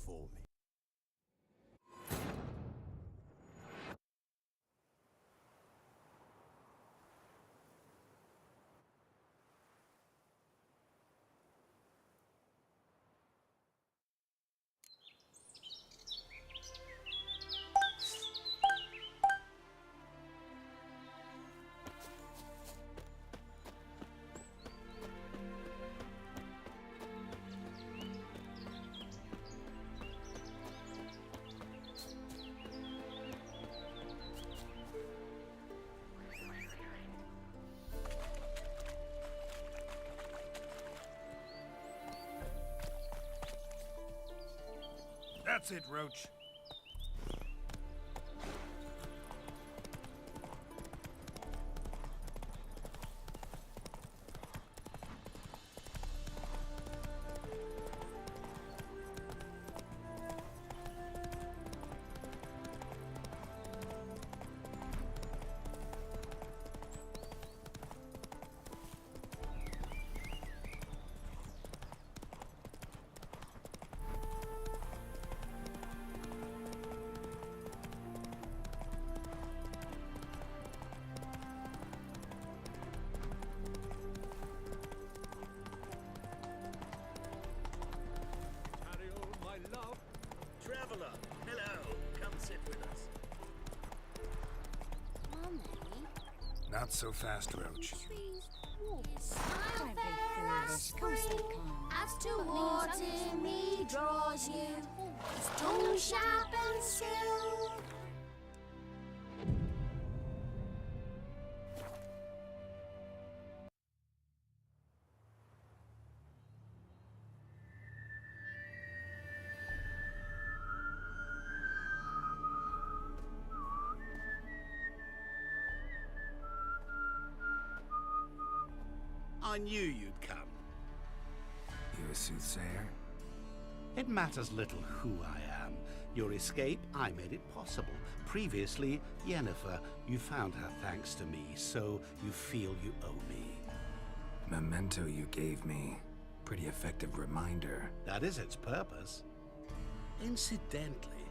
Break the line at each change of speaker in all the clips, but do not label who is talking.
for me.
That's it, Roach.
Love. Traveler, hello. Come sit with us.
Mommy?
Not so fast, Roach.
Please walk. Smile
Don't be foolish. Come stay calm.
as towards him he draws you. His tongue sharp and still.
I knew you'd come.
You a soothsayer?
It matters little who I am. Your escape, I made it possible. Previously, Yennefer, you found her thanks to me, so you feel you owe me.
Memento you gave me. Pretty effective reminder.
That is its purpose. Incidentally,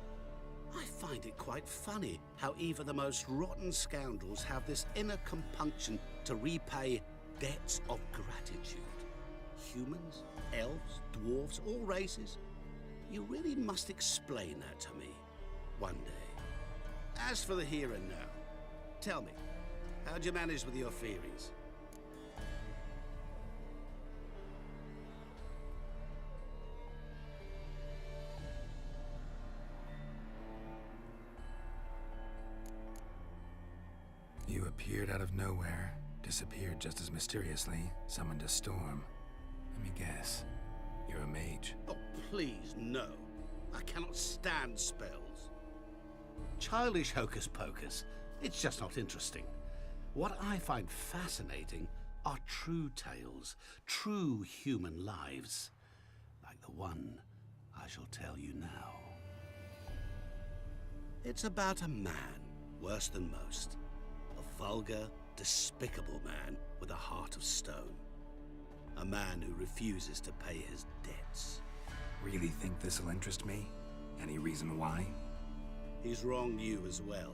I find it quite funny how even the most rotten scoundrels have this inner compunction to repay debts of gratitude. Humans, elves, dwarves, all races. You really must explain that to me one day. As for the here and now, tell me, how'd you manage with your theories?
You appeared out of nowhere, disappeared just as mysteriously, summoned a storm. Let me guess. You're a mage.
Oh, please, no. I cannot stand spells. Childish hocus pocus. It's just not interesting. What I find fascinating are true tales, true human lives, like the one I shall tell you now. It's about a man, worse than most. A vulgar, despicable man with a heart of stone. A man who refuses to pay his debts.
Really think this'll interest me? Any reason why?
He's wronged you as well.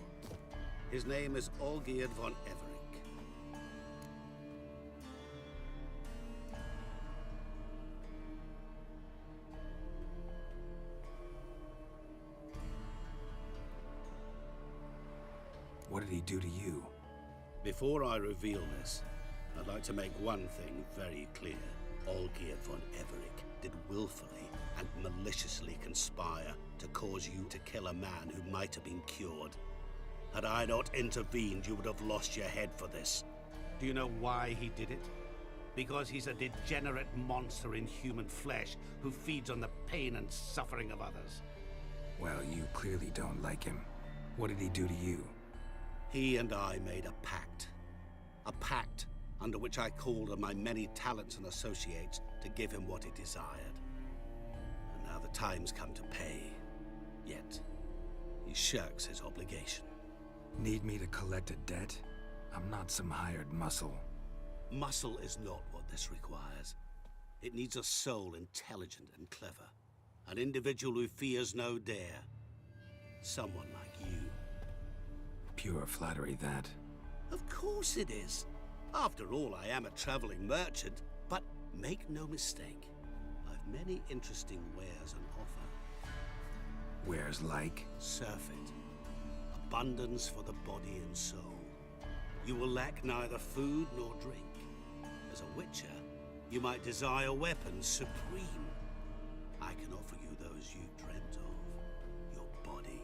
His name is Olgierd von Everec.
What did he do to you?
Before I reveal this, I'd like to make one thing very clear. Olgierd von Everec did willfully and maliciously conspire to cause you to kill a man who might have been cured. Had I not intervened, you would have lost your head for this. Do you know why he did it? Because he's a degenerate monster in human flesh who feeds on the pain and suffering of others.
Well, you clearly don't like him. What did he do to you?
He and I made a pact. A pact under which I called on my many talents and associates to give him what he desired. And now the time's come to pay. Yet, he shirks his obligation.
Need me to collect a debt? I'm not some hired muscle.
Muscle is not what this requires. It needs a soul intelligent and clever. An individual who fears no dare. Someone like you.
Pure flattery, that.
Of course it is. After all, I am a traveling merchant. But make no mistake, I've many interesting wares on offer.
Wares like?
Surfeit. Abundance for the body and soul. You will lack neither food nor drink. As a witcher, you might desire weapons supreme. I can offer you those you dreamt of. Your body,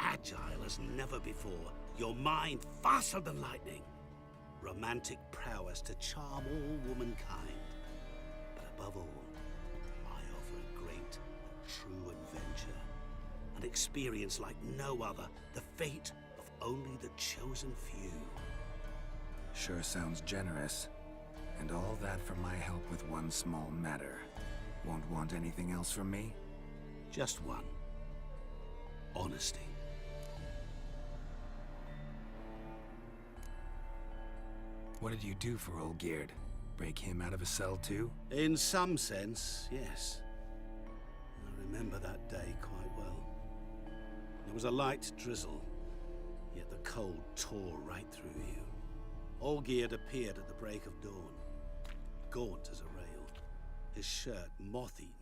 agile as never before. Your mind, faster than lightning. Romantic prowess to charm all womankind. But above all, I offer a great and true adventure. An experience like no other. The fate of only the chosen few.
Sure sounds generous. And all that for my help with one small matter. Won't want anything else from me?
Just one. Honesty.
What did you do for Olgierd? Break him out of a cell too?
In some sense, yes. I remember that day quite well. There was a light drizzle, yet the cold tore right through you. Olgierd appeared at the break of dawn, gaunt as a rail, his shirt moth-eaten.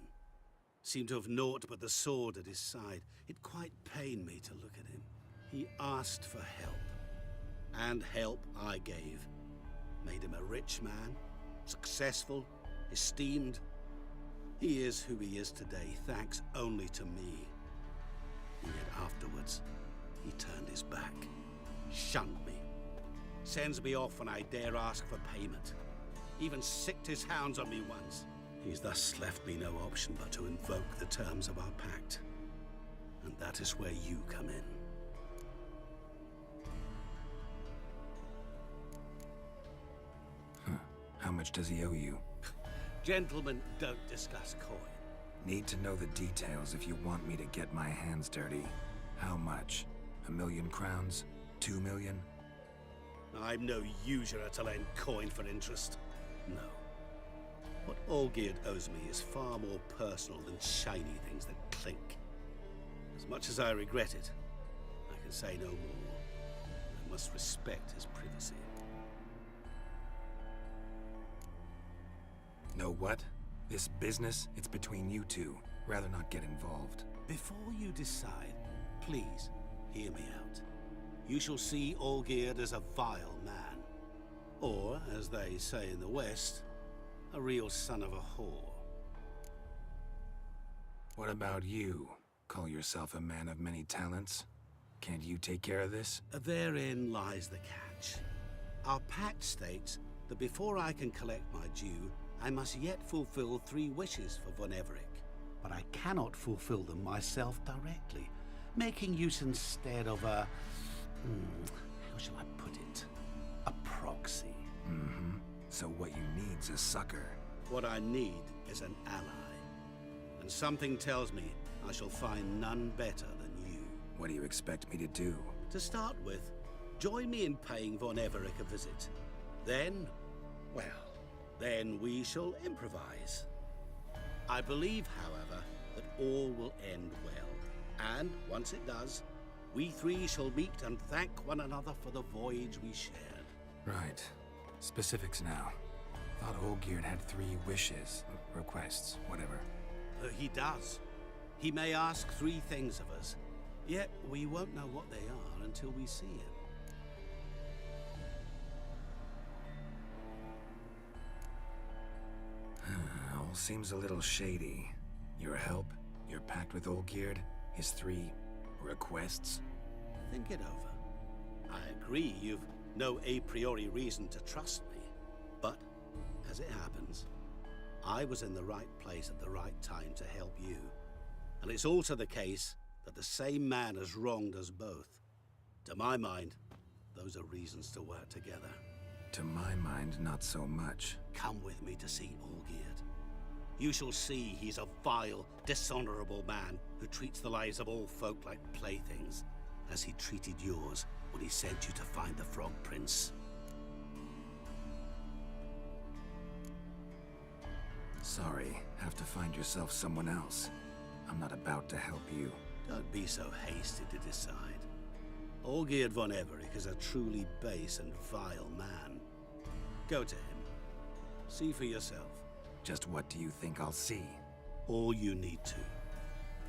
Seemed to have naught but the sword at his side. It quite pained me to look at him. He asked for help, and help I gave. Made him a rich man, successful, esteemed. He is who he is today, thanks only to me. And yet afterwards, he turned his back, shunned me, sends me off when I dare ask for payment. Even sicked his hounds on me once. He's thus left me no option but to invoke the terms of our pact. And that is where you come in.
How much does he owe you?
Gentlemen don't discuss coin.
Need to know the details if you want me to get my hands dirty. How much? 1,000,000 crowns? 2 million?
I'm no usurer to lend coin for interest. No. What Olgierd owes me is far more personal than shiny things that clink. As much as I regret it, I can say no more. I must respect his privacy.
Know what? This business, it's between you two. Rather not get involved.
Before you decide, please hear me out. You shall see Olgierd as a vile man. Or, as they say in the West, a real son of a whore.
What about you? Call yourself a man of many talents? Can't you take care of this?
Therein lies the catch. Our pact states that before I can collect my due, I must yet fulfill 3 wishes for Von Everec. But I cannot fulfill them myself directly, making use instead of a... how shall I put it? A proxy.
Mm-hmm. So what you need's a sucker.
What I need is an ally. And something tells me I shall find none better than you.
What do you expect me to do?
To start with, join me in paying Von Everec a visit. Then, well, then we shall improvise. I believe, however, that all will end well. And once it does, we 3 shall meet and thank one another for the voyage we shared.
Right. Specifics now. Thought Olgierd had 3 wishes, requests, whatever.
He does. He may ask 3 things of us, yet we won't know what they are until we see him.
All seems a little shady. Your help, your pact with Olgierd, his 3 requests.
Think it over. I agree you've no a priori reason to trust me. But, as it happens, I was in the right place at the right time to help you. And it's also the case that the same man has wronged us both. To my mind, those are reasons to work together.
To my mind, not so much.
Come with me to see Olgierd. You shall see he's a vile, dishonorable man who treats the lives of all folk like playthings, as he treated yours when he sent you to find the Frog Prince.
Sorry, have to find yourself someone else. I'm about to help you.
Don't be so hasty to decide. Olgierd von Everich is a truly base and vile man. Go to him. See for yourself.
Just what do you think I'll see?
All you need to.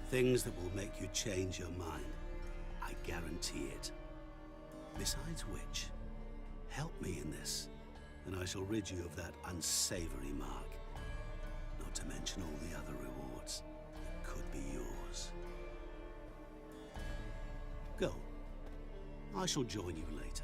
Things that will make you change your mind. I guarantee it. Besides which, help me in this, and I shall rid you of that unsavory mark. Not to mention all the other rewards that could be yours. Go. I shall join you later.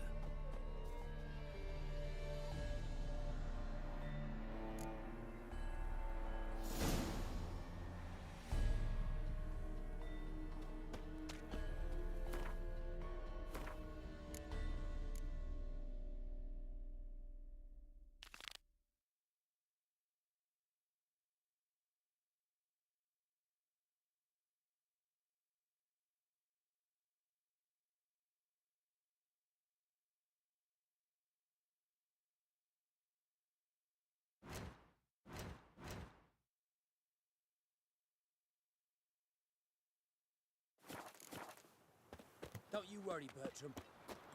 Don't you worry, Bertram.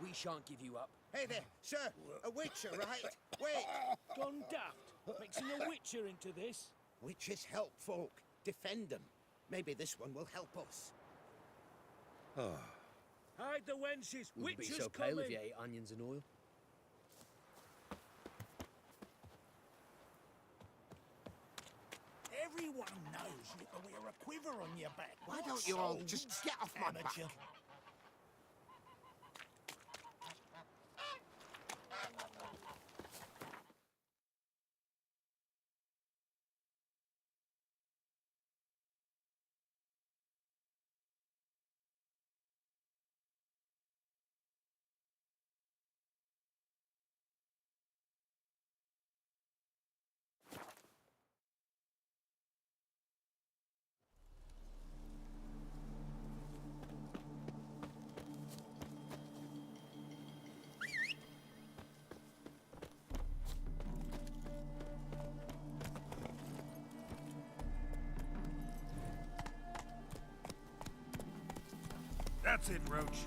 We shan't give you up.
Hey there, sir. A witcher, right? Wait.
Gone daft. Mixing a witcher into this.
Witches help folk. Defend them. Maybe this one will help us.
Hide the wenches.
Wouldn't be
Witcher's
so pale
coming.
if you ate onions and oil.
Everyone knows you can wear a quiver on your back.
Why
Not
don't you all
so,
just get off my
amateur.
back?
That's it, Roach.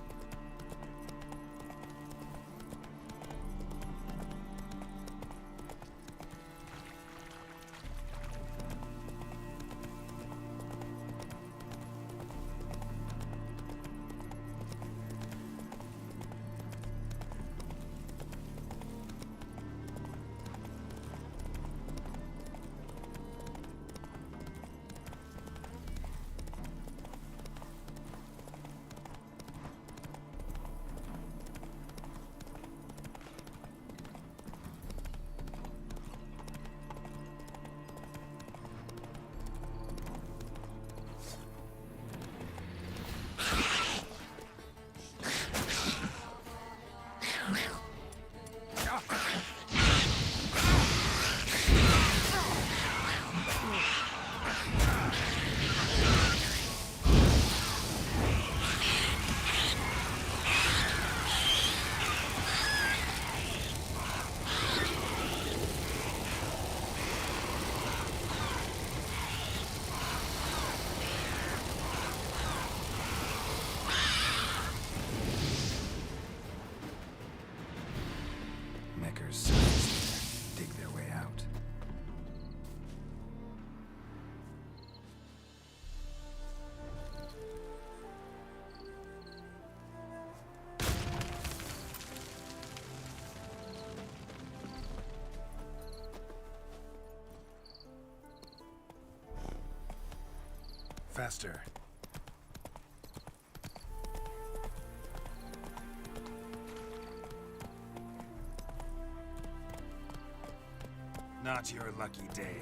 Dig their way out. Faster. Not your lucky day.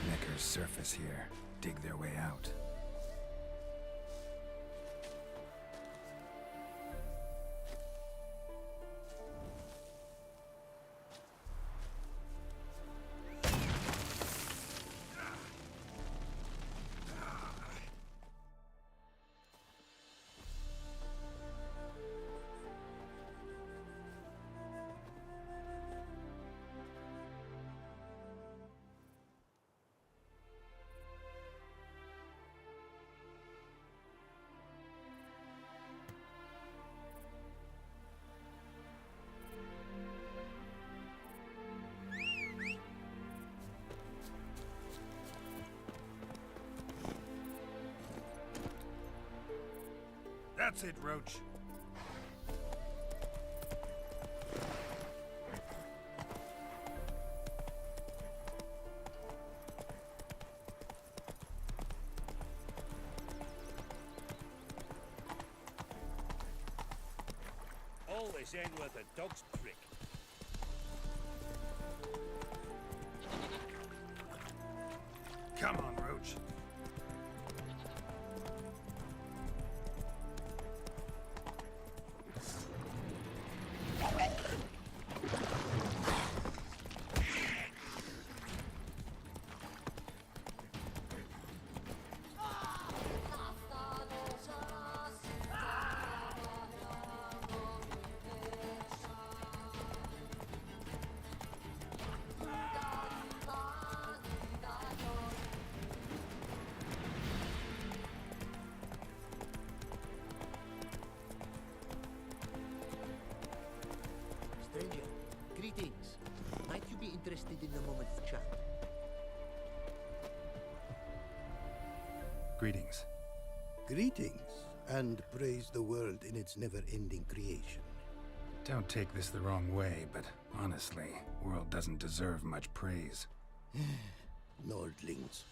Necker's surface here. Dig their way out. That's it, Roach.
All this ain't worth a dog's prick.
Come on, Roach.
Stranger, greetings. Might you be interested in a moment's chat?
Greetings.
Greetings, and praise the world in its never-ending creation.
Don't take this the wrong way, but honestly, world doesn't deserve much praise.
Nordlings.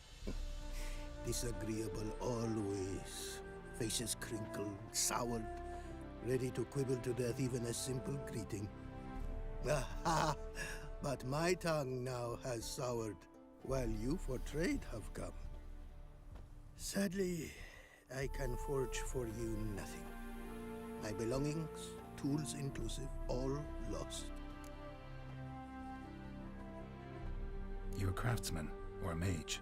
Disagreeable always. Faces crinkled, soured, ready to quibble to death even a simple greeting. Aha! But my tongue now has soured, while you for trade have come. Sadly, I can forge for you nothing. My belongings, tools inclusive, all lost.
You a craftsman or a mage?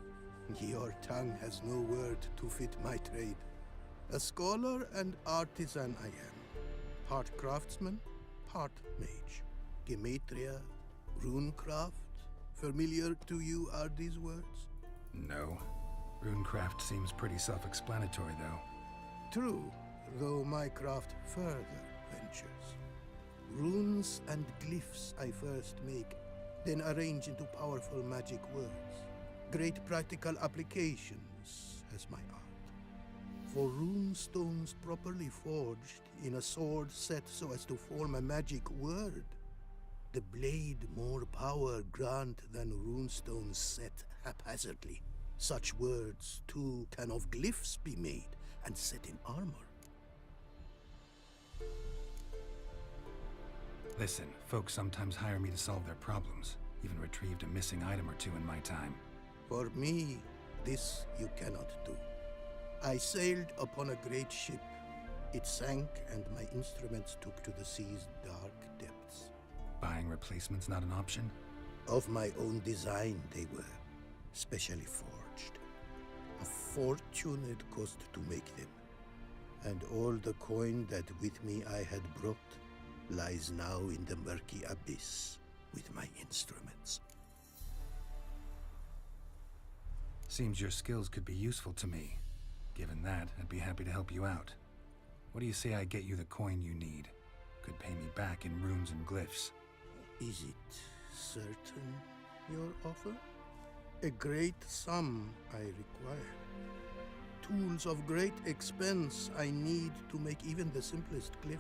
Your tongue has no word to fit my trade. A scholar and artisan I am. Part craftsman, part mage. Gematria, runecraft. Familiar to you are these words?
No. Runecraft seems pretty self-explanatory, though.
True, though my craft further ventures. Runes and glyphs I first make, then arrange into powerful magic words. Great practical applications as my art. For rune stones properly forged in a sword set so as to form a magic word. The blade more power grant than runestones set haphazardly. Such words, too, can of glyphs be made and set in armor.
Listen, folks sometimes hire me to solve their problems. Even retrieved a missing item or two in my time.
For me, this you cannot do. I sailed upon a great ship. It sank, and my instruments took to the sea's dark depths.
Buying replacements not an option?
Of my own design they were, specially forged. A fortune it cost to make them. And all the coin that with me I had brought lies now in the murky abyss with my instruments.
Seems your skills could be useful to me. Given that, I'd be happy to help you out. What do you say I get you the coin you need? Could pay me back in runes and glyphs.
Is it certain, your offer? A great sum I require. Tools of great expense I need to make even the simplest glyph.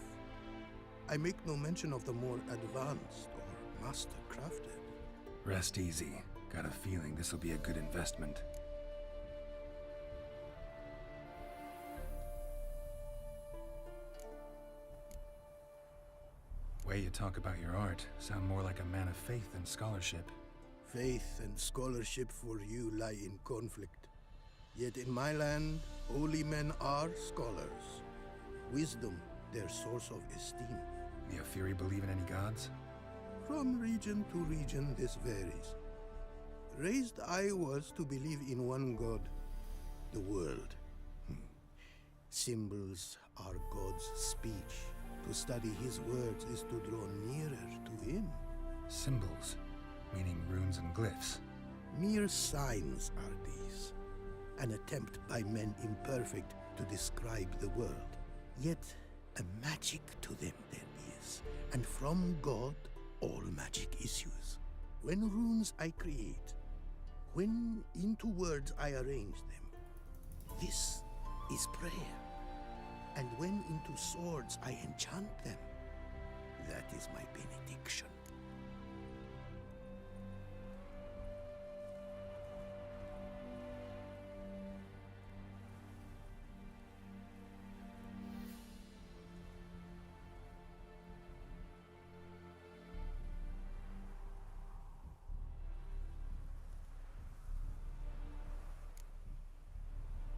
I make no mention of the more advanced or master-crafted.
Rest easy. Got a feeling this'll be a good investment. Way you talk about your art, sound more like a man of faith than scholarship.
Faith and scholarship for you lie in conflict. Yet in my land, holy men are scholars. Wisdom, their source of esteem.
The Ophiri believe in any gods?
From region to region, this varies. Raised I was to believe in one god, the world. Symbols are God's speech. To study his words is to draw nearer to him.
Symbols, meaning runes and glyphs.
Mere signs are these. An attempt by men imperfect to describe the world. Yet a magic to them there is, and from God all magic issues. When runes I create, when into words I arrange them, this is prayer. and when into swords I enchant them, that is my benediction.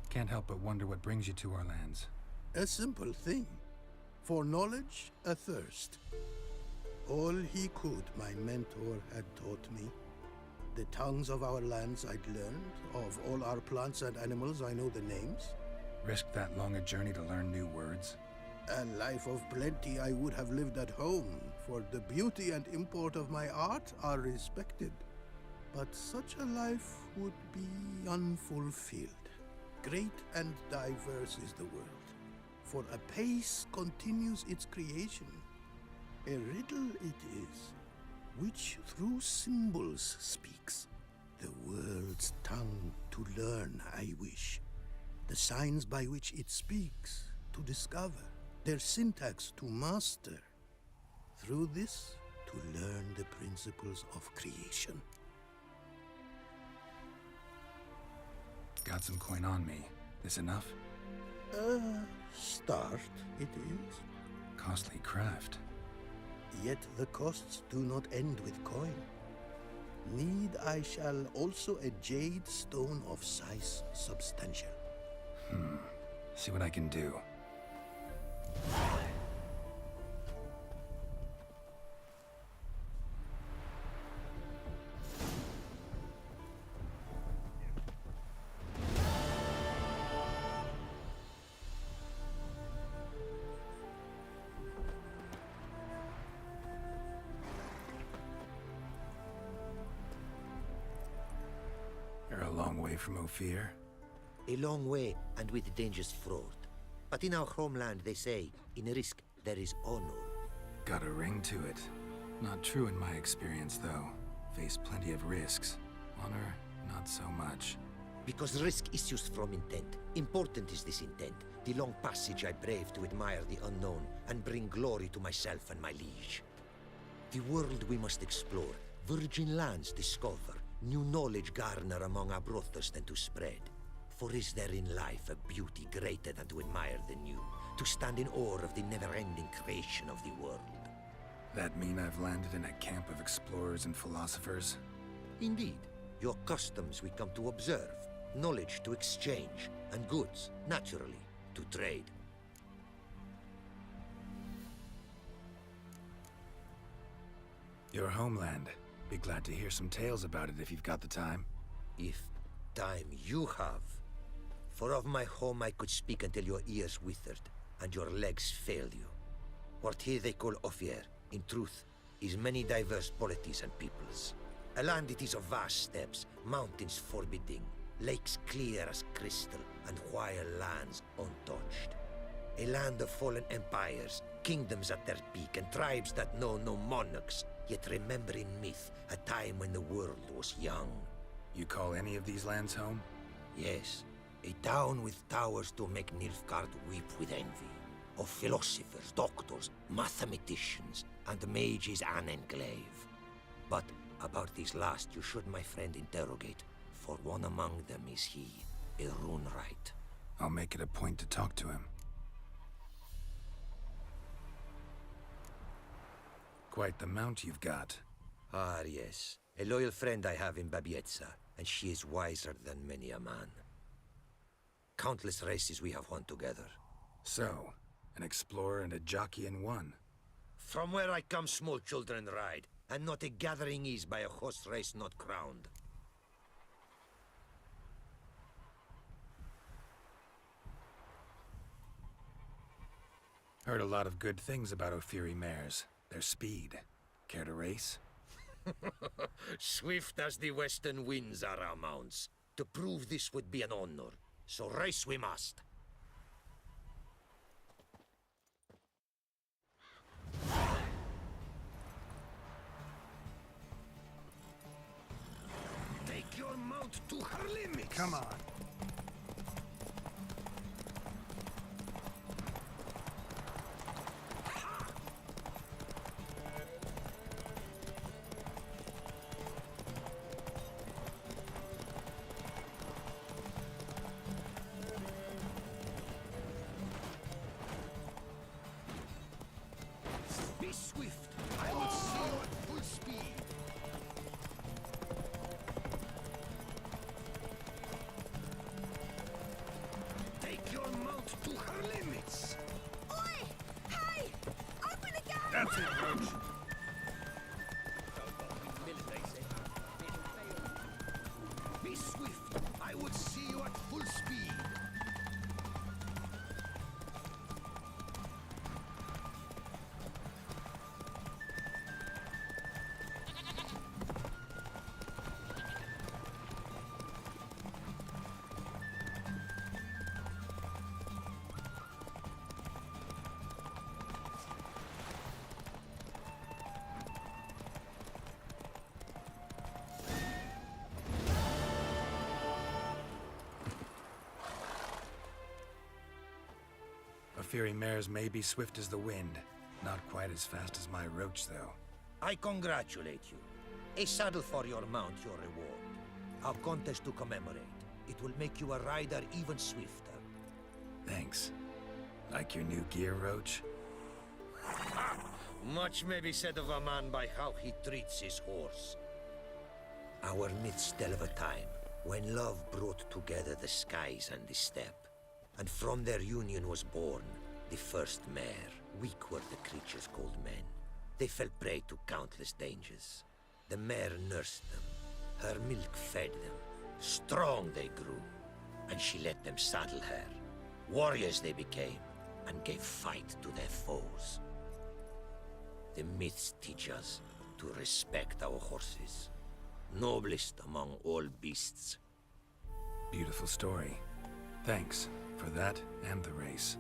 Can't help but wonder what brings you to our lands.
A simple thing. For knowledge, a thirst. All he could, my mentor had taught me. The tongues of our lands I'd learned. Of all our plants and animals, I know the names.
Risked that long a journey to learn new words?
A life of plenty I would have lived at home, for the beauty and import of my art are respected. But such a life would be unfulfilled. Great and diverse is the world, for a pace continues its creation. A riddle it is, which through symbols speaks. The world's tongue to learn I wish, the signs by which it speaks to discover, their syntax to master. Through this, to learn the principles of creation.
Got some coin on me. This enough?
Start it is.
Costly craft.
Yet the costs do not end with coin. Need I shall also a jade stone of size substantial.
See what I can do. You're a long way from Ophir.
A long way, and with dangers fraught. But in our homeland, they say, in risk there is honor.
Got a ring to it. Not true in my experience, though. Face plenty of risks. Honor, not so much.
Because risk issues from intent. Important is this intent. The long passage I brave to admire the unknown, and bring glory to myself and my liege. The world we must explore, virgin lands discover, new knowledge garner among our brothers than to spread. For is there in life a beauty greater than to admire the new, to stand in awe of the never-ending creation of the world?
That mean I've landed in a camp of explorers and philosophers?
Indeed, your customs we come to observe, knowledge to exchange, and goods, naturally, to trade.
Your homeland. Be glad to hear some tales about it if you've got the time.
If time you have. For of my home I could speak until your ears withered, and your legs failed you. What here they call Ophir, in truth, is many diverse polities and peoples. A land it is of vast steppes, mountains forbidding, lakes clear as crystal, and wild lands untouched. A land of fallen empires, kingdoms at their peak, and tribes that know no monarchs, yet remember in myth a time when the world was young.
You call any of these lands home?
Yes, a town with towers to make Nilfgaard weep with envy. Of philosophers, doctors, mathematicians, and mages an enclave. But about these last you should, my friend, interrogate, for one among them is he, a Runewright.
I'll make it a point to talk to him. Quite the mount you've got.
Ah, yes. A loyal friend I have in Babietza, and she is wiser than many a man. Countless races we have won together.
So, an explorer and a jockey in one.
From where I come, small children ride, and not a gathering is by a horse race not crowned.
Heard a lot of good things about Ophiri mares. Their speed. Care to race?
Swift as the western winds are our mounts. To prove this would be an honor. So race we must.
Take your mount to her limits.
Come on. Naufiri mares may be swift as the wind. Not quite as fast as my roach, though.
I congratulate you. A saddle for your mount, your reward. A contest to commemorate. It will make you a rider even swifter.
Thanks. Like your new gear, Roach?
Much may be said of a man by how he treats his horse. Our myths tell of a time when love brought together the skies and the steppe. And from their union was born the first mare. Weak were the creatures called men. They fell prey to countless dangers. The mare nursed them. Her milk fed them. Strong they grew. And she let them saddle her. Warriors they became, and gave fight to their foes. The myths teach us to respect our horses. Noblest among all beasts.
Beautiful story. Thanks for that and the race.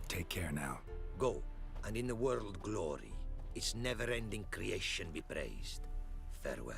Take care now.
Go, and in the world glory, its never-ending creation be praised. Farewell.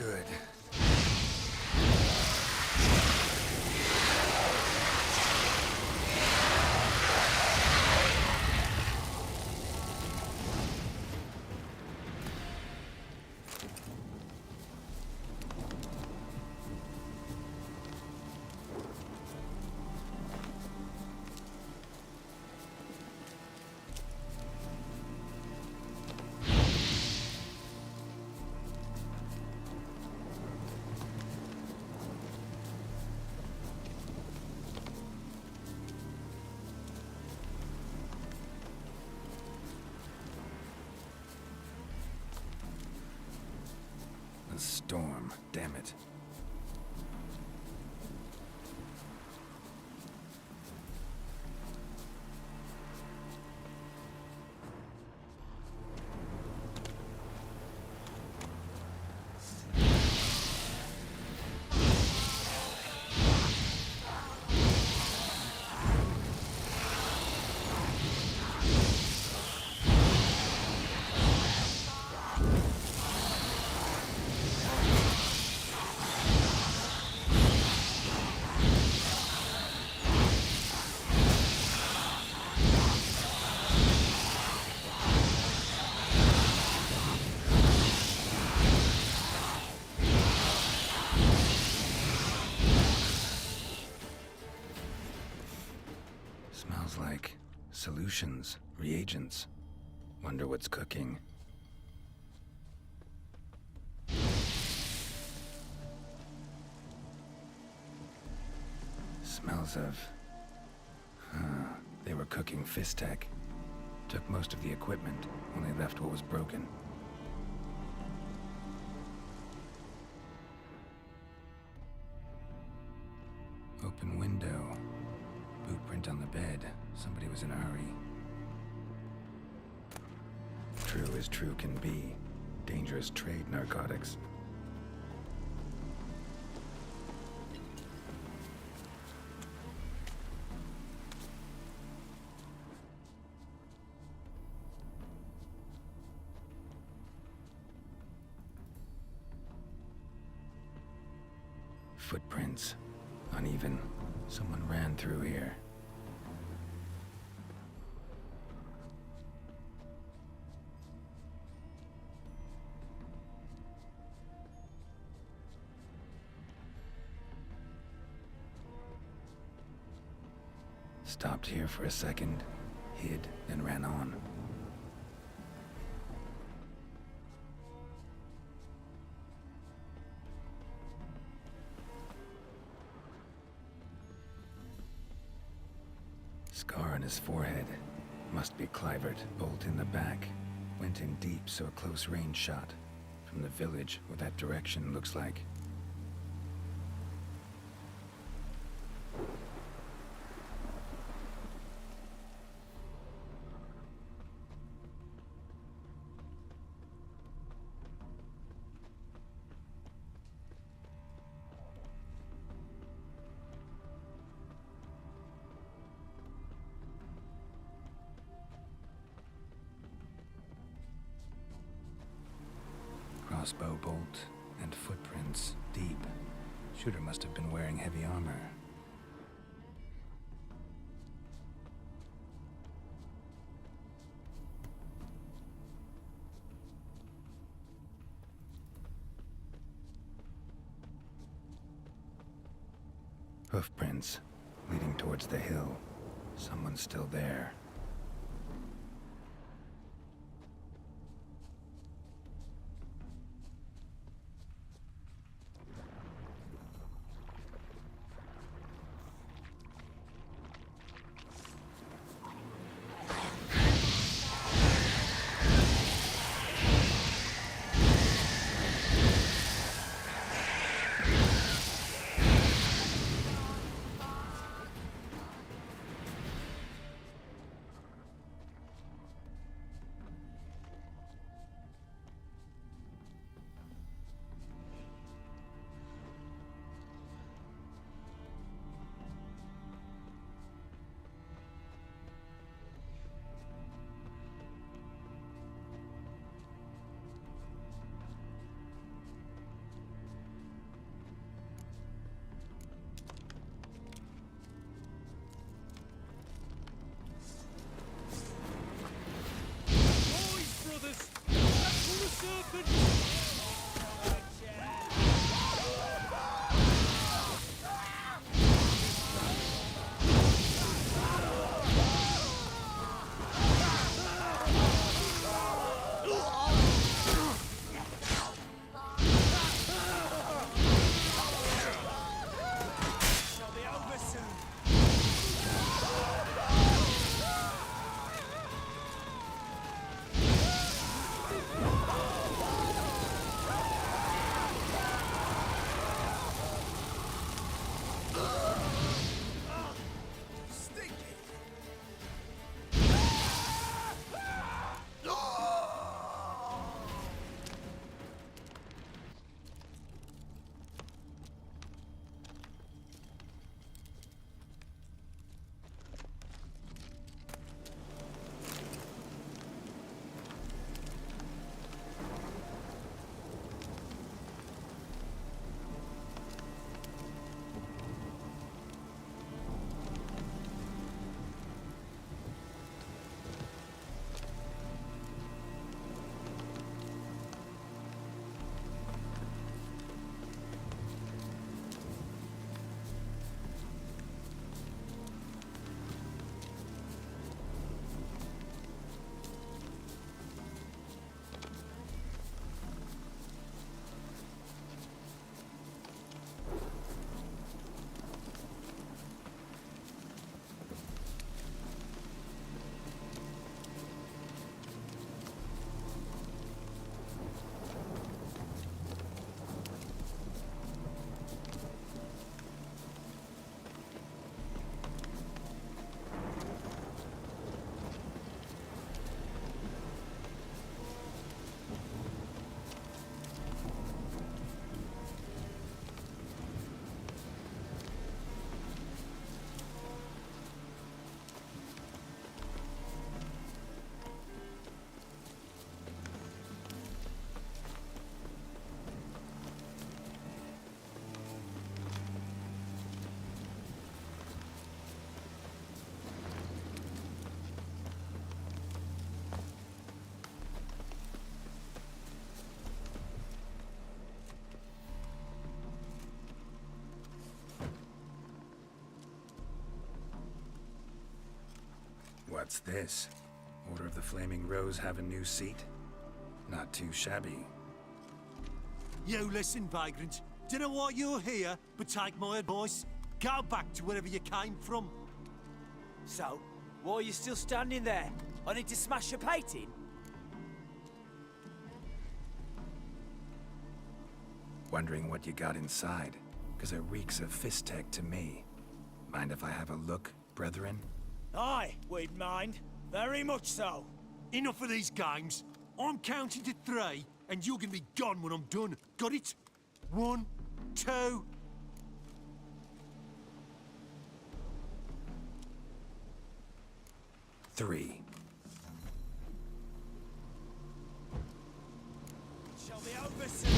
good. A storm, damn it. Smells like solutions, reagents. Wonder what's cooking. Smells of... they were cooking Fistech. Took most of the equipment, only left what was broken. Open window. Boot print on the bed. Somebody was in a hurry. True as true can be. Dangerous trade, narcotics. Footprints. Uneven. Someone ran through here. Stopped here for a second, hid, and ran on. Scar on his forehead. Must be Clivert, bolt in the back. Went in deep, so a close range shot. From the village, or that direction, looks like. Crossbow bolt and footprints deep. Shooter must have been wearing heavy armor. Hoofprints leading towards the hill. Someone's still there. What's this? Order of the Flaming Rose have a new seat? Not too shabby.
You listen, vagrant. Dunno why you're here, but take my advice. Go back to wherever you came from.
So, why are you still standing there? I need to smash your painting?
Wondering what you got inside? Because it reeks of Fistech to me. Mind if I have a look, brethren?
Aye, we'd mind. Very much so.
Enough of these games. I'm counting to 3, and you're gonna be gone when I'm done. Got it? 1, 2...
3.
Shall be over soon.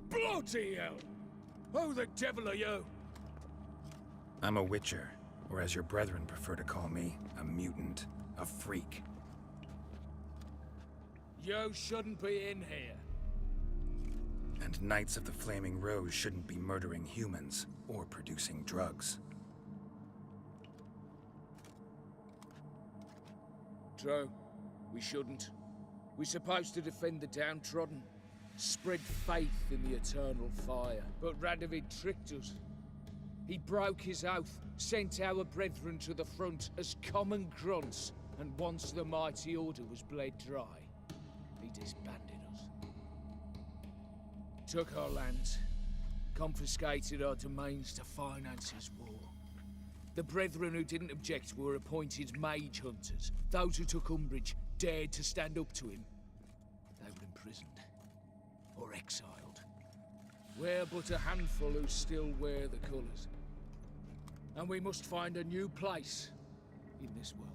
Bloody hell! Who the devil are you?
I'm a Witcher, or as your brethren prefer to call me, a mutant, a freak.
You shouldn't be in here.
And Knights of the Flaming Rose shouldn't be murdering humans or producing drugs.
True. We shouldn't. We're supposed to defend the downtrodden, spread faith in the eternal fire. But Radovid tricked us. He broke his oath, sent our brethren to the front as common grunts, and once the mighty order was bled dry, he disbanded us. Took our lands, confiscated our domains to finance his war. The brethren who didn't object were appointed mage hunters. Those who took umbrage dared to stand up to him. They were imprisoned or exiled. We're but a handful who still wear the colours. And we must find a new place in this world.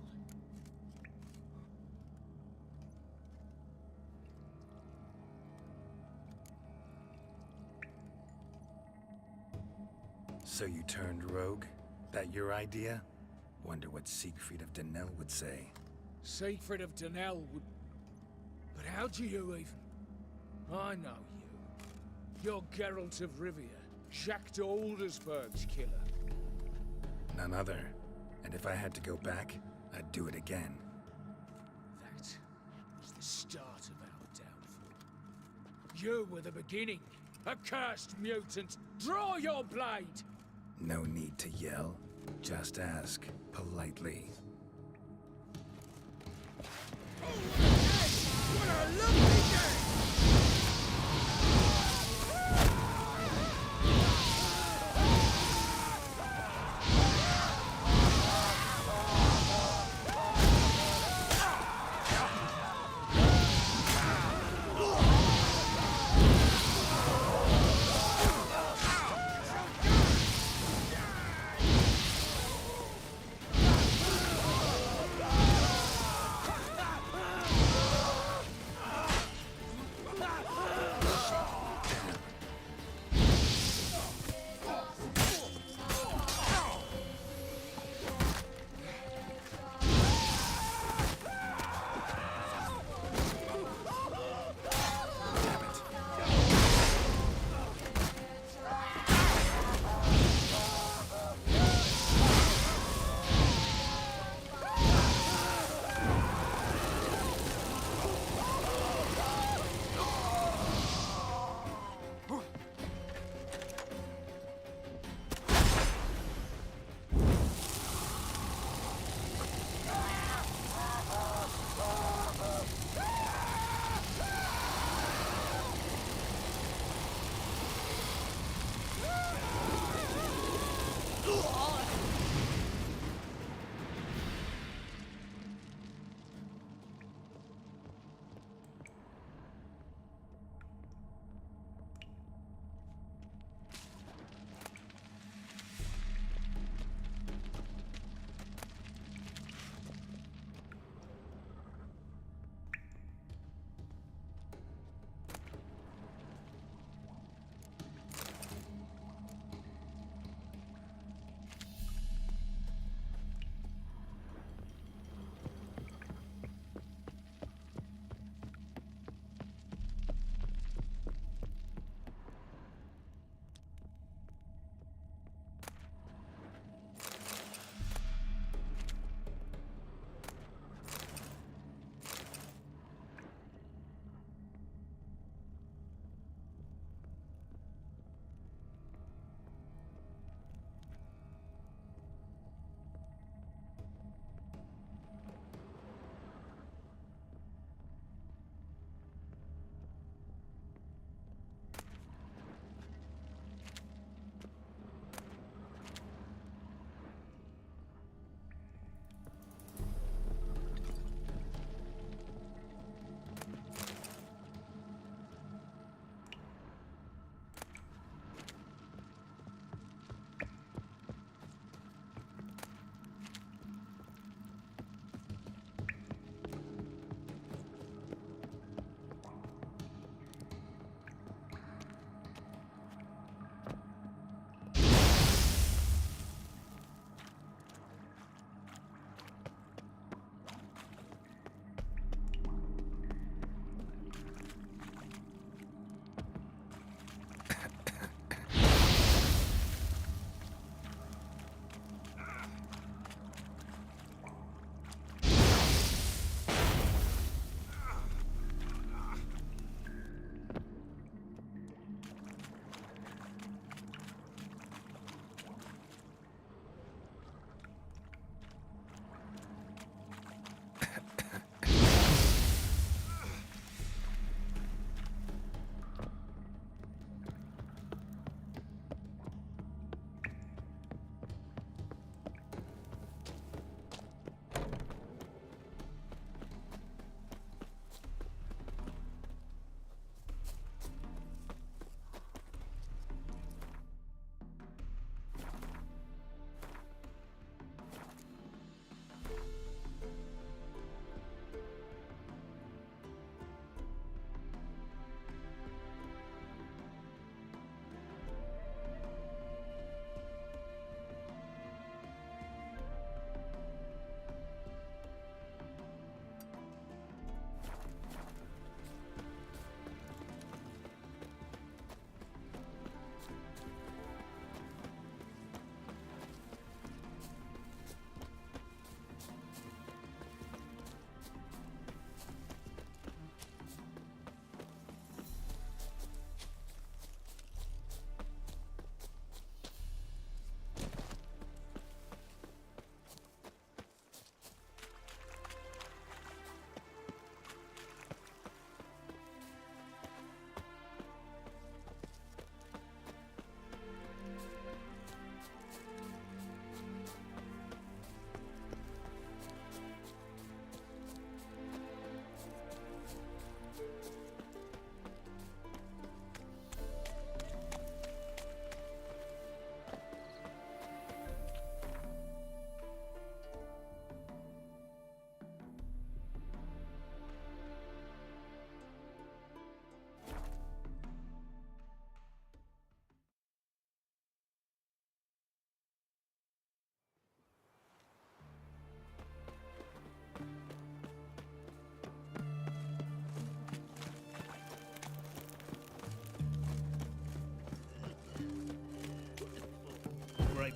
So you turned rogue? That your idea? Wonder what Siegfried of Denel would say.
Siegfried of Denel would... But how do you even... I know you. You're Geralt of Rivia, Jacques de Aldersberg's killer.
None other. And if I had to go back, I'd do it again.
That was the start of our downfall. You were the beginning. Accursed mutant! Draw your blade!
No need to yell. Just ask, politely.
Oh, what a lovely day!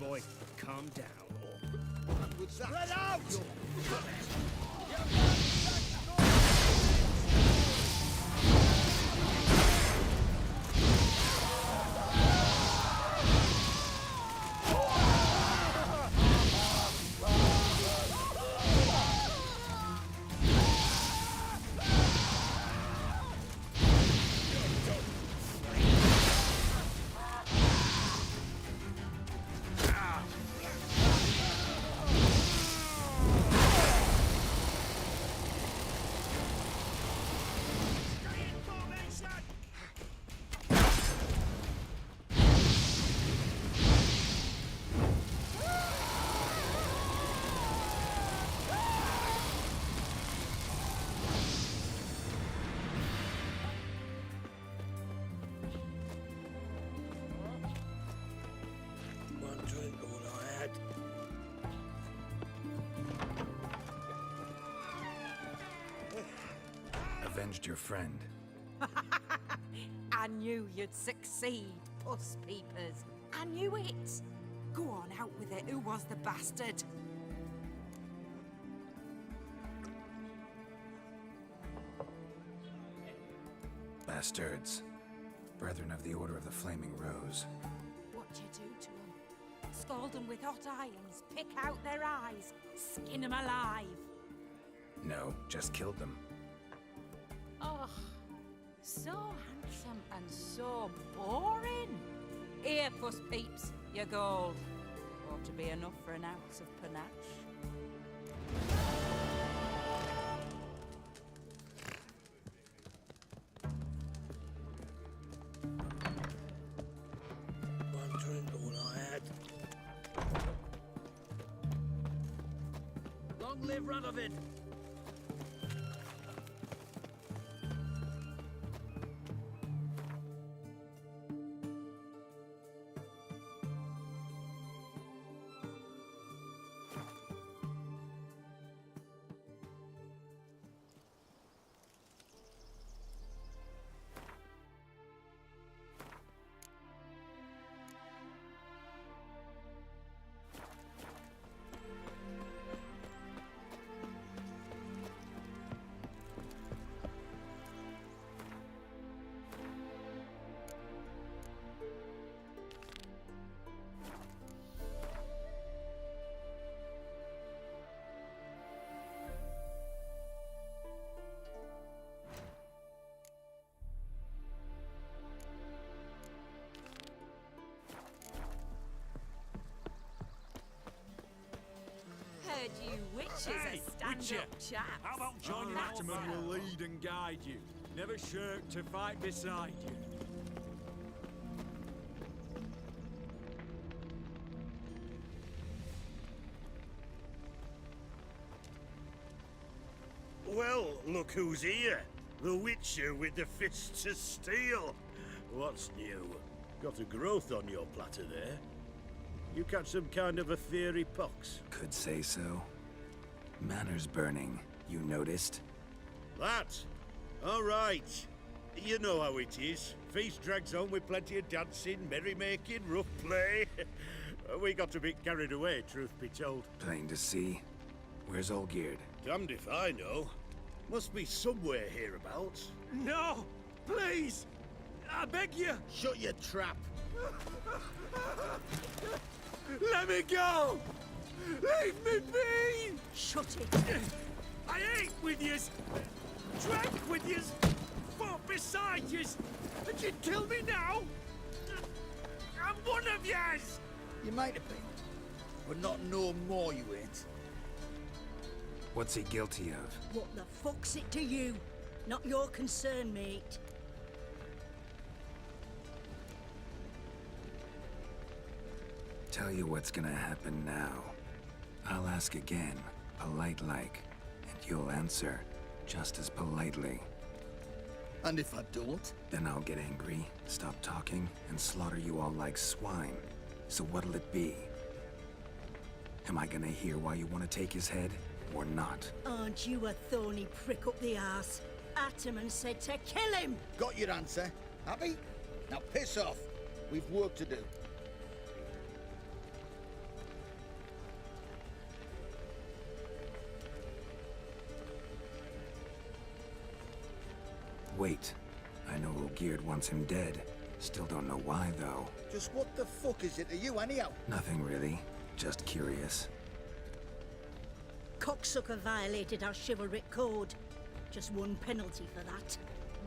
boy. Calm down.
Spread out!
One drink, all I had.
Avenged your friend.
I knew you'd succeed, puss peepers. I knew it. Go on, out with it. Who was the bastard?
Bastards. Brethren of the Order of the Flaming Rose.
What'd you do to them? Scald them with hot irons, pick out their eyes, skin them alive.
No, just killed them.
Oh, so handsome and so boring. Here, puss peeps, your gold. Ought to be enough for an ounce of panache.
One drink, all I had.
Long live Radovid!
Heard you witches are stand-up chaps.
How about joining
That's
Ataman
so.
will lead and guide you. Never shirk to fight beside you.
Well, look who's here. The Witcher with the fists of steel. What's new? Got a growth on your platter there. You catch some kind of a fiery pox?
Could say so. Manor's burning, you noticed?
That? All right. You know how it is. Feast drags on with plenty of dancing, merrymaking, rough play. We got a bit carried away, truth be told.
Plain to see. Where's Olgierd?
Damned if I know. Must be somewhere hereabouts.
No! Please! I beg you!
Shut your trap.
Let me go! Leave me be!
Shut it.
I ate with yous, drank with yous, fought beside yous, and you'd kill me now? I'm one of yous!
You might have been, but not no more you ain't.
What's he guilty of?
What the fuck's it to you? Not your concern, mate.
Tell you what's gonna happen now. I'll ask again, polite-like, and you'll answer just as politely.
And if I don't?
Then I'll get angry, stop talking, and slaughter you all like swine. So what'll it be? Am I gonna hear why you want to take his head, or not?
Aren't you a thorny prick up the arse? Ataman said to kill him!
Got your answer. Happy? Now piss off. We've work to do.
wait. I know Olgierd wants him dead. Still don't know why, though.
Just what the fuck is it to you, anyhow?
Nothing really. Just curious.
Cocksucker violated our chivalric code. Just one penalty for that.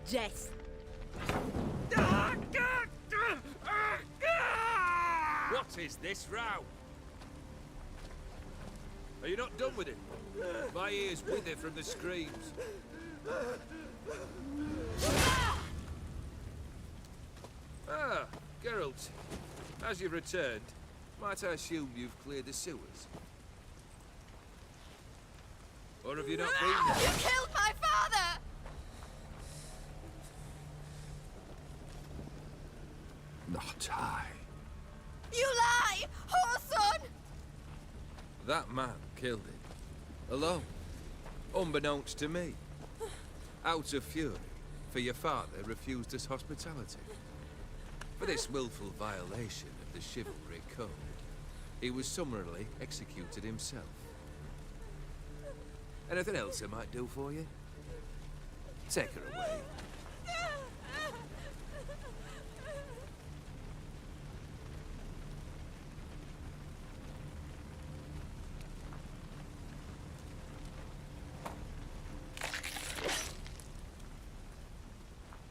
Death.
What is this row? Are you not done with it? My ears wither from the screams. Ah, Geralt. As you've returned, might I assume you've cleared the sewers? Or have you not been there?
You killed my father!
Not I.
You lie! Whoreson!
That man killed him. Alone. Unbeknownst to me. Out of fury, for your father refused us hospitality. For this willful violation of the chivalry code, he was summarily executed himself. Anything else I might do for you? Take her away.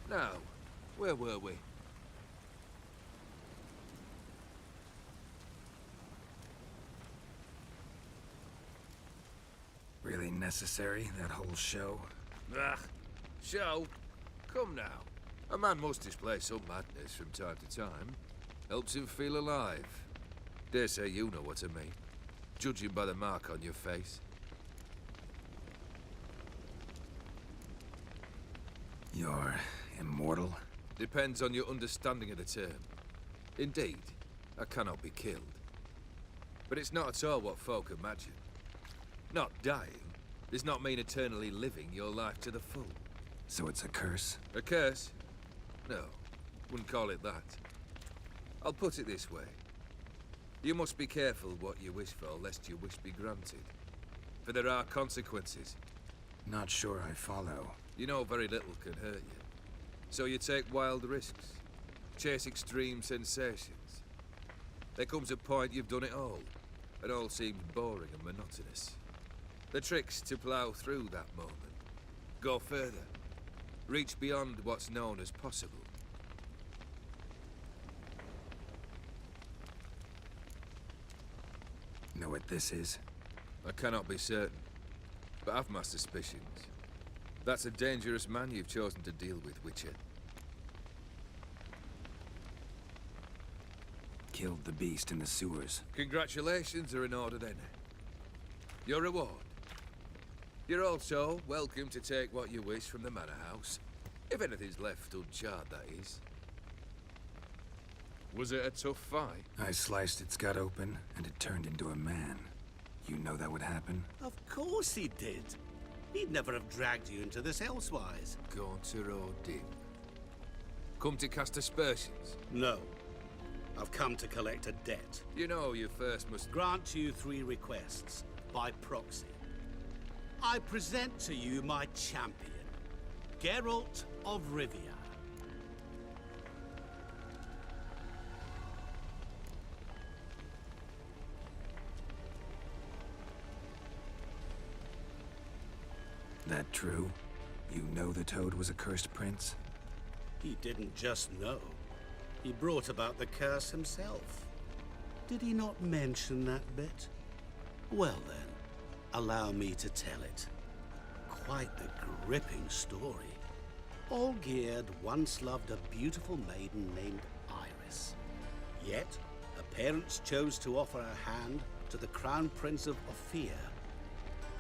Now, where were we?
Really necessary, that whole show?
Ah, show? Come now. A man must display some madness from time to time. Helps him feel alive. Dare say you know what I mean. Judging by the mark on your face.
You're immortal?
Depends on your understanding of the term. Indeed, I cannot be killed. But it's not at all what folk imagine. Not dying does not mean eternally living your life to the full.
So it's a curse?
A curse? No, wouldn't call it that. I'll put it this way. You must be careful what you wish for, lest your wish be granted. For there are consequences.
Not sure I follow.
You know very little can hurt you. So you take wild risks. Chase extreme sensations. There comes a point you've done it all, and all seems boring and monotonous. The trick's to plough through that moment. Go further. Reach beyond what's known as possible.
Know what this is?
I cannot be certain, but I've my suspicions. That's a dangerous man you've chosen to deal with, Witcher.
Killed the beast in the sewers.
Congratulations are in order then. Your reward. You're also welcome to take what you wish from the manor house. If anything's left uncharred, that is. Was it a tough fight?
I sliced its gut open, and it turned into a man. You know that would happen?
Of course he did. He'd never have dragged you into this elsewise.
Gaunter or Dim? Come to cast aspersions?
No. I've come to collect a debt.
You know you first must...
Grant you 3 requests, by proxy. I present to you my champion, Geralt of Rivia.
That true? You know the Toad was a cursed prince?
He didn't just know. He brought about the curse himself. Did he not mention that bit? Well then, allow me to tell it. Quite a gripping story. Olgierd once loved a beautiful maiden named Iris. Yet, her parents chose to offer her hand to the Crown Prince of Ophir.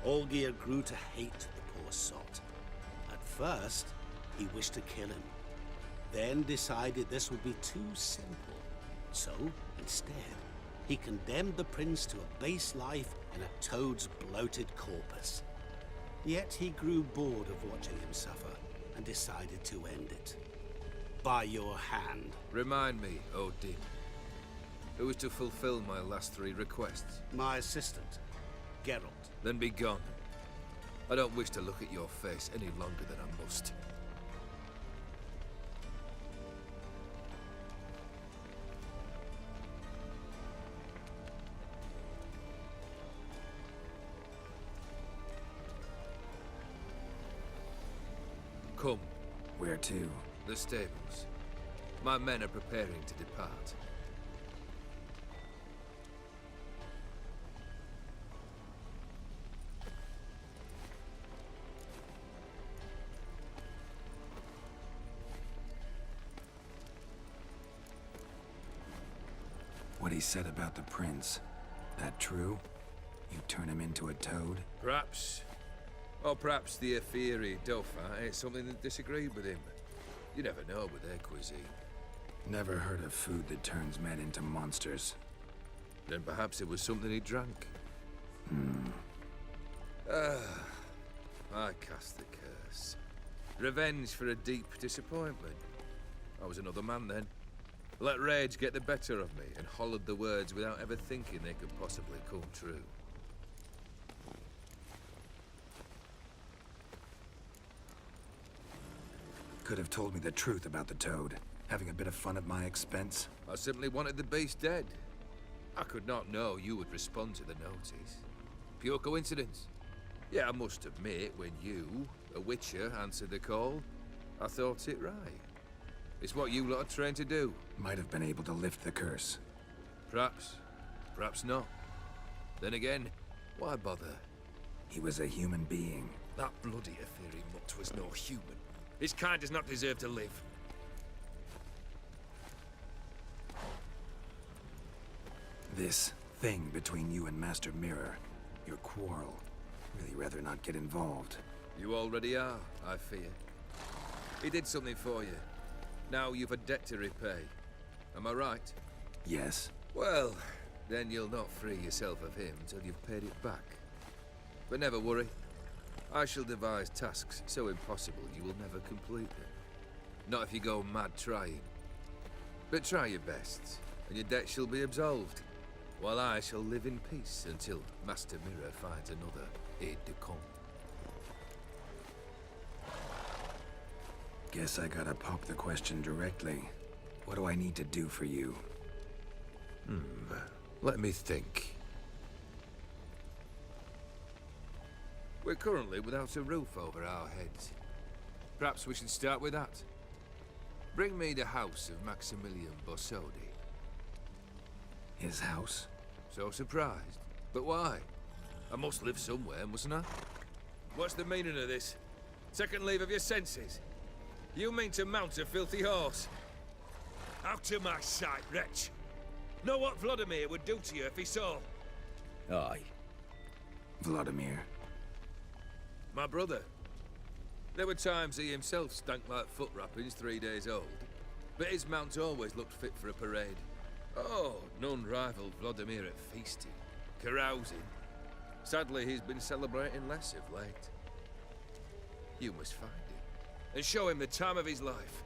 Olgierd grew to hate the poor sot. At first, he wished to kill him. Then decided this would be too simple. So, instead, he condemned the prince to a base life in a toad's bloated corpus. Yet he grew bored of watching him suffer and decided to end it. By your hand.
Remind me, Odin. Who is to fulfill my last 3 requests?
My assistant, Geralt.
Then be gone. I don't wish to look at your face any longer than I must.
Come.
Where to?
The stables. My men are preparing to depart.
What he said about the prince, that true? You turn him into a toad?
Perhaps. Or perhaps the Aetheri Dauphin ate something that disagreed with him. You never know with their cuisine.
Never heard of food that turns men into monsters.
Then perhaps it was something he drank. I cast the curse. Revenge for a deep disappointment. I was another man then. Let rage get the better of me and hollered the words without ever thinking they could possibly come true.
Could have told me the truth about the toad, having a bit of fun at my expense.
I simply wanted the beast dead. I could not know you would respond to the notice. Pure coincidence. Yeah, I must admit, when you, a witcher, answered the call, I thought it right. It's what you lot are trained to do.
Might have been able to lift the curse.
Perhaps. Perhaps not. Then again, why bother?
He was a human being.
That bloody Aetheri mutt was no human. His kind does not deserve to live.
This thing between you and Master Mirror, your quarrel, really rather not get involved.
You already are, I fear. He did something for you. Now you've a debt to repay. Am I right?
Yes.
Well, then you'll not free yourself of him till you've paid it back. But never worry. I shall devise tasks so impossible you will never complete them. Not if you go mad trying. But try your best, and your debt shall be absolved, while I shall live in peace until Master Mirror finds another aide-de-camp.
Guess I gotta pop the question directly. What do I need to do for you?
Let me think. We're currently without a roof over our heads. Perhaps we should start with that. Bring me the house of Maximilian Borsodi.
His house?
So surprised. But why? I must live somewhere, mustn't I? What's the meaning of this? Second leave of your senses? You mean to mount a filthy horse? Out of my sight, wretch! Know what Vladimir would do to you if he saw?
Aye.
Vladimir.
My brother. There were times he himself stank like foot wrappings 3 days old, but his mount always looked fit for a parade. Oh, none rivaled Vladimir at feasting, carousing. Sadly, he's been celebrating less of late. You must find him, and show him the time of his life.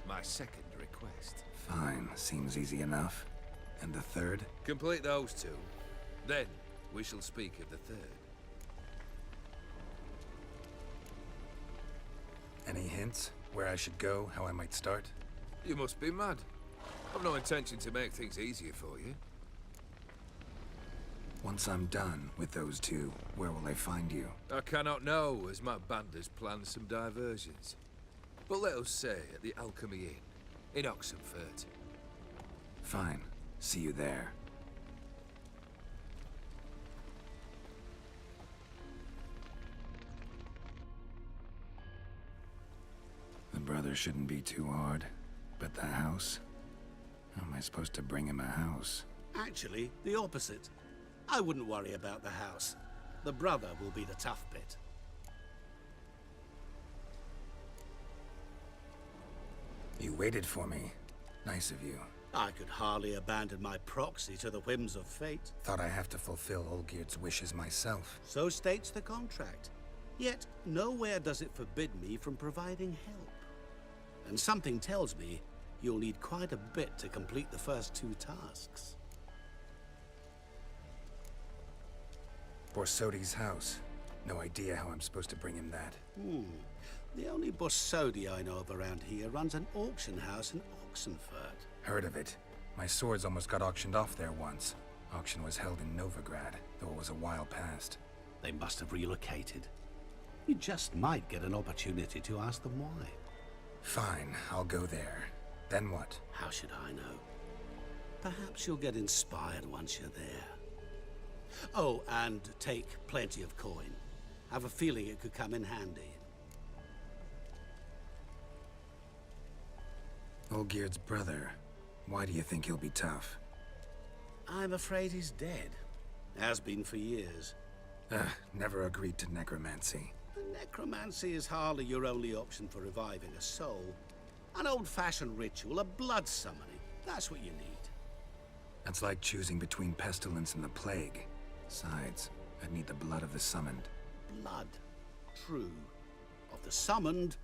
My second request.
Fine, seems easy enough. And the third?
Complete those two, then we shall speak of the third.
Any hints? Where I should go? How I might start?
You must be mad. I've no intention to make things easier for you.
Once I'm done with those two, where will I find you?
I cannot know, as my band has planned some diversions. But let us say at the Alchemy Inn, in Oxenfurt.
Fine. See you there. The brother shouldn't be too hard. But the house? How am I supposed to bring him a house?
Actually, the opposite. I wouldn't worry about the house. The brother will be the tough bit.
You waited for me. Nice of you.
I could hardly abandon my proxy to the whims of fate.
Thought I have to fulfill Olgierd's wishes myself.
So states the contract. Yet, nowhere does it forbid me from providing help. And something tells me you'll need quite a bit to complete the first two tasks.
Borsodi's house. No idea how I'm supposed to bring him that.
The only Borsodi I know of around here runs an auction house in Oxenfurt.
Heard of it. My swords almost got auctioned off there once. Auction was held in Novigrad, though it was a while past.
They must have relocated. You just might get an opportunity to ask them why.
Fine, I'll go there. Then what?
How should I know? Perhaps you'll get inspired once you're there. Oh, and take plenty of coin. Have a feeling it could come in handy.
Olgierd's brother. Why do you think he'll be tough?
I'm afraid he's dead. Has been for years.
Never agreed to necromancy.
Necromancy is hardly your only option for reviving a soul. An old-fashioned ritual, a blood summoning. That's what you need.
That's like choosing between pestilence and the plague. Besides, I'd need the blood of the summoned.
Blood. True. Of the summoned,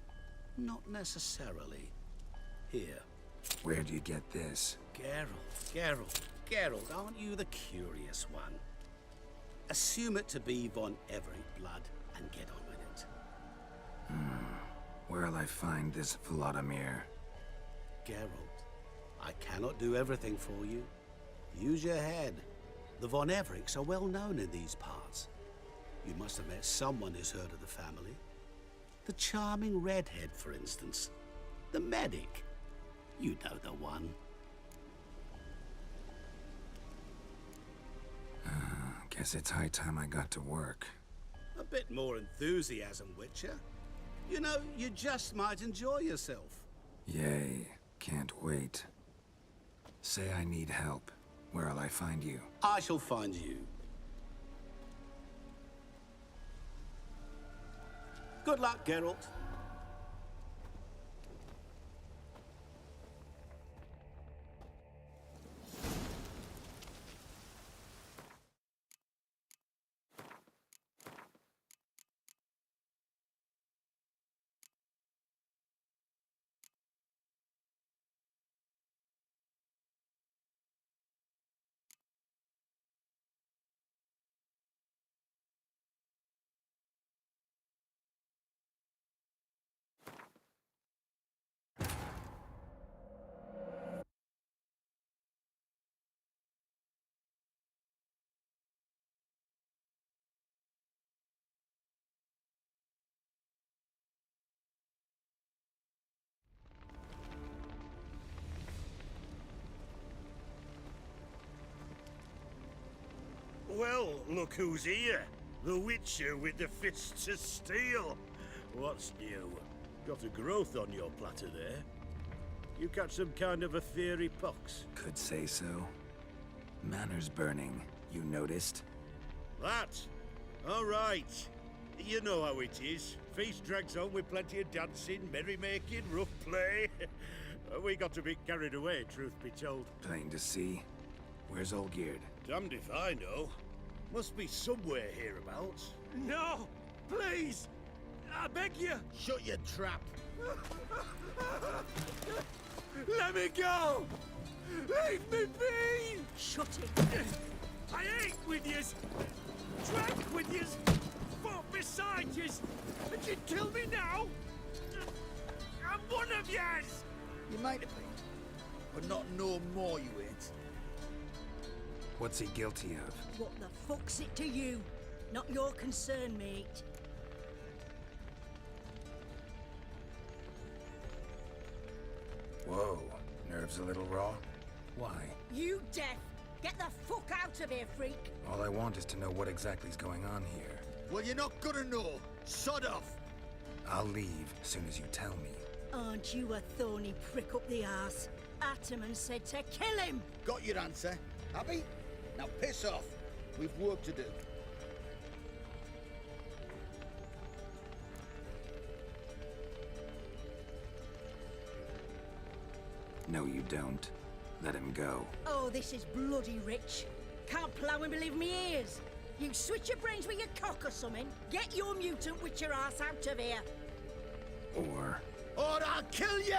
not necessarily. Here.
Where do you get this?
Geralt, aren't you the curious one? Assume it to be Von Everett blood and get on with it.
Where'll I find this Vladimir?
Geralt, I cannot do everything for you. Use your head. The Von Evericks are well known in these parts. You must have met someone who's heard of the family. The charming redhead, for instance. The medic. You know the one.
Guess it's high time I got to work.
A bit more enthusiasm, Witcher. You know, you just might enjoy yourself.
Yay. Can't wait. Say I need help. Where'll I find you?
I shall find you. Good luck, Geralt.
Well, look who's here. The Witcher with the fists of steel. What's new? Got a growth on your platter there. You catch some kind of a fiery pox?
Could say so. Manor's burning. You noticed?
That? All right. You know how it is. Feast drags on with plenty of dancing, merrymaking, rough play. We got a bit carried away, truth be told.
Plain to see. Where's Olgierd?
Damned if I know. Must be somewhere hereabouts.
No! Please! I beg you!
Shut your trap!
Let me go! Leave me be!
Shut it!
I ate with yous! Drank with yous! Fought beside yous! And you kill me now? I'm one of yous!
You might have been, but not no more you ain't.
What's he guilty of?
What the fuck's it to you? Not your concern, mate.
Whoa. Nerves a little raw? Why?
You deaf! Get the fuck out of here, freak!
All I want is to know what exactly is going on here.
Well, you're not gonna know. Sod off!
I'll leave as soon as you tell me.
Aren't you a thorny prick up the arse? Ataman said to kill him!
Got your answer. Happy? Now piss off. We've work to do.
No, you don't. Let him go.
Oh, this is bloody rich. Can't plough and believe me ears. You switch your brains with your cock or something. Get your mutant witcher ass out of here.
Or
I'll kill you!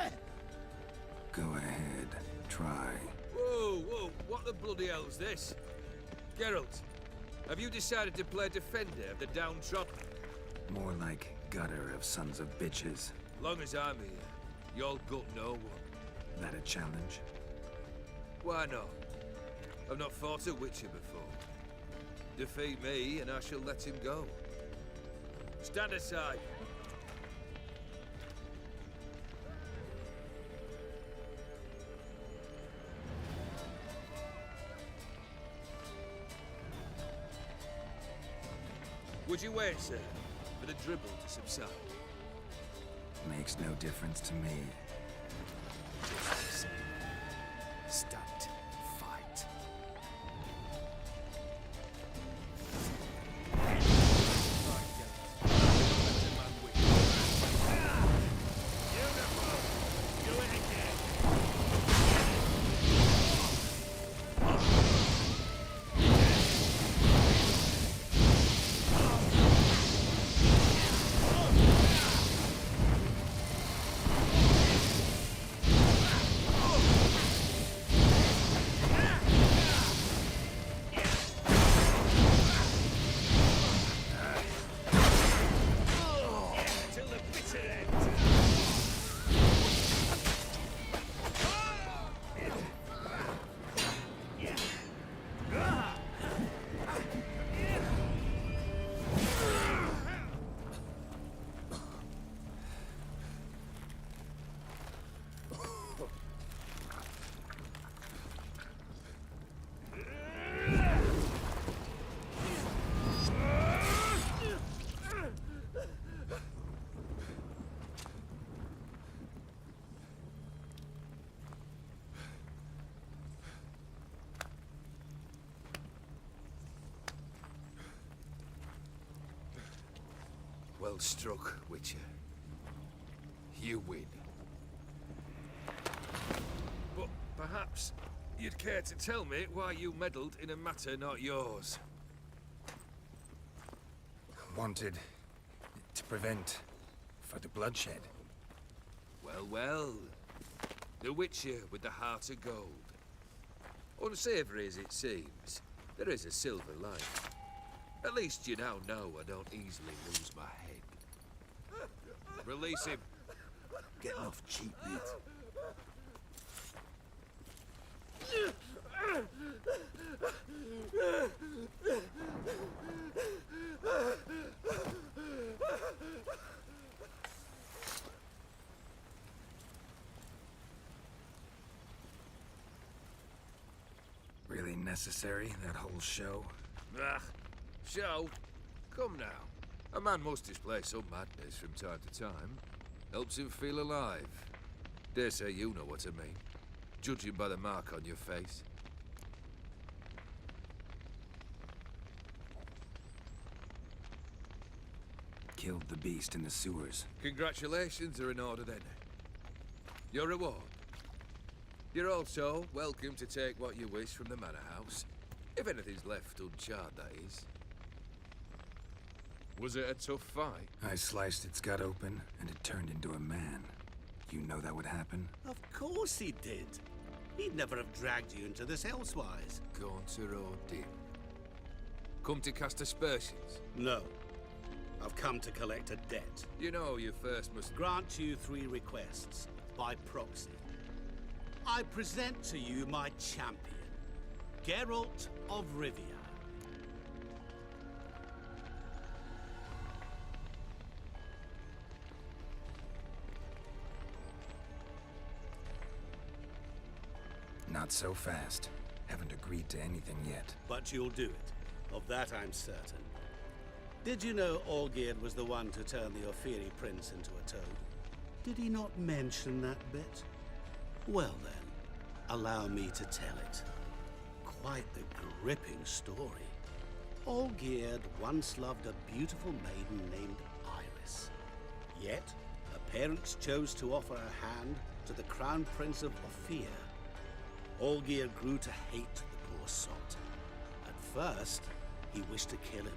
go ahead. Try.
Whoa, what the bloody hell's this? Geralt, have you decided to play defender of the downtrodden?
More like gutter of sons of bitches.
Long as I'm here, you'll gut no one.
That a challenge?
Why not? I've not fought a Witcher before. Defeat me and I shall let him go. Stand aside. Would you wait, sir, for the dribble to subside?
Makes no difference to me.
Stunt. Fight.
Well struck, Witcher. You win. But perhaps you'd care to tell me why you meddled in a matter not yours.
Wanted to prevent further bloodshed.
Well, well. The Witcher with the heart of gold. Unsavory as it seems, there is a silver lining. At least you now know I don't easily lose my head. Release him.
Getting off cheap, mate.
Really necessary, that whole show?
Ah, show? Come now. A man must display some madness from time to time. Helps him feel alive. Dare say you know what I mean. Judging by the mark on your face.
Killed the beast in the sewers.
Congratulations are in order then. Your reward. You're also welcome to take what you wish from the manor house. If anything's left uncharred, that is. Was it a tough fight?
I sliced its gut open, and it turned into a man. You know that would happen?
Of course he did. He'd never have dragged you into this elsewise.
Gaunter or Dim? Come to cast aspersions?
No. I've come to collect a debt.
You know you first must...
Grant you 3 requests, by proxy. I present to you my champion, Geralt of Rivia.
Not so fast. Haven't agreed to anything yet.
But you'll do it. Of that I'm certain. Did you know Olgierd was the one to turn the Ophiri prince into a toad? Did he not mention that bit? Well then, allow me to tell it. Quite the gripping story. Olgierd once loved a beautiful maiden named Iris. Yet, her parents chose to offer her hand to the Crown Prince of Ophir. Olgierd grew to hate the poor sot. At first, he wished to kill him.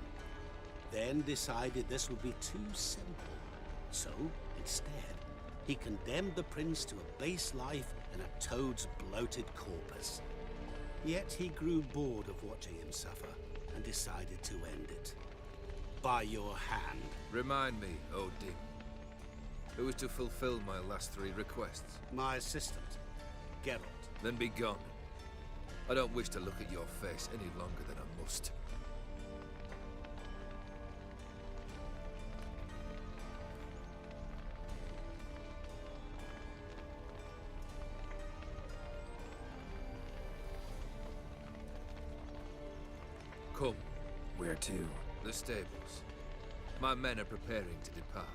Then decided this would be too simple. So, instead, he condemned the prince to a base life in a toad's bloated corpus. Yet he grew bored of watching him suffer and decided to end it. By your hand.
Remind me, Odin. Who is to fulfill my last 3 requests?
My assistant, Geralt.
Then be gone. I don't wish to look at your face any longer than I must.
Where to?
The stables. My men are preparing to depart.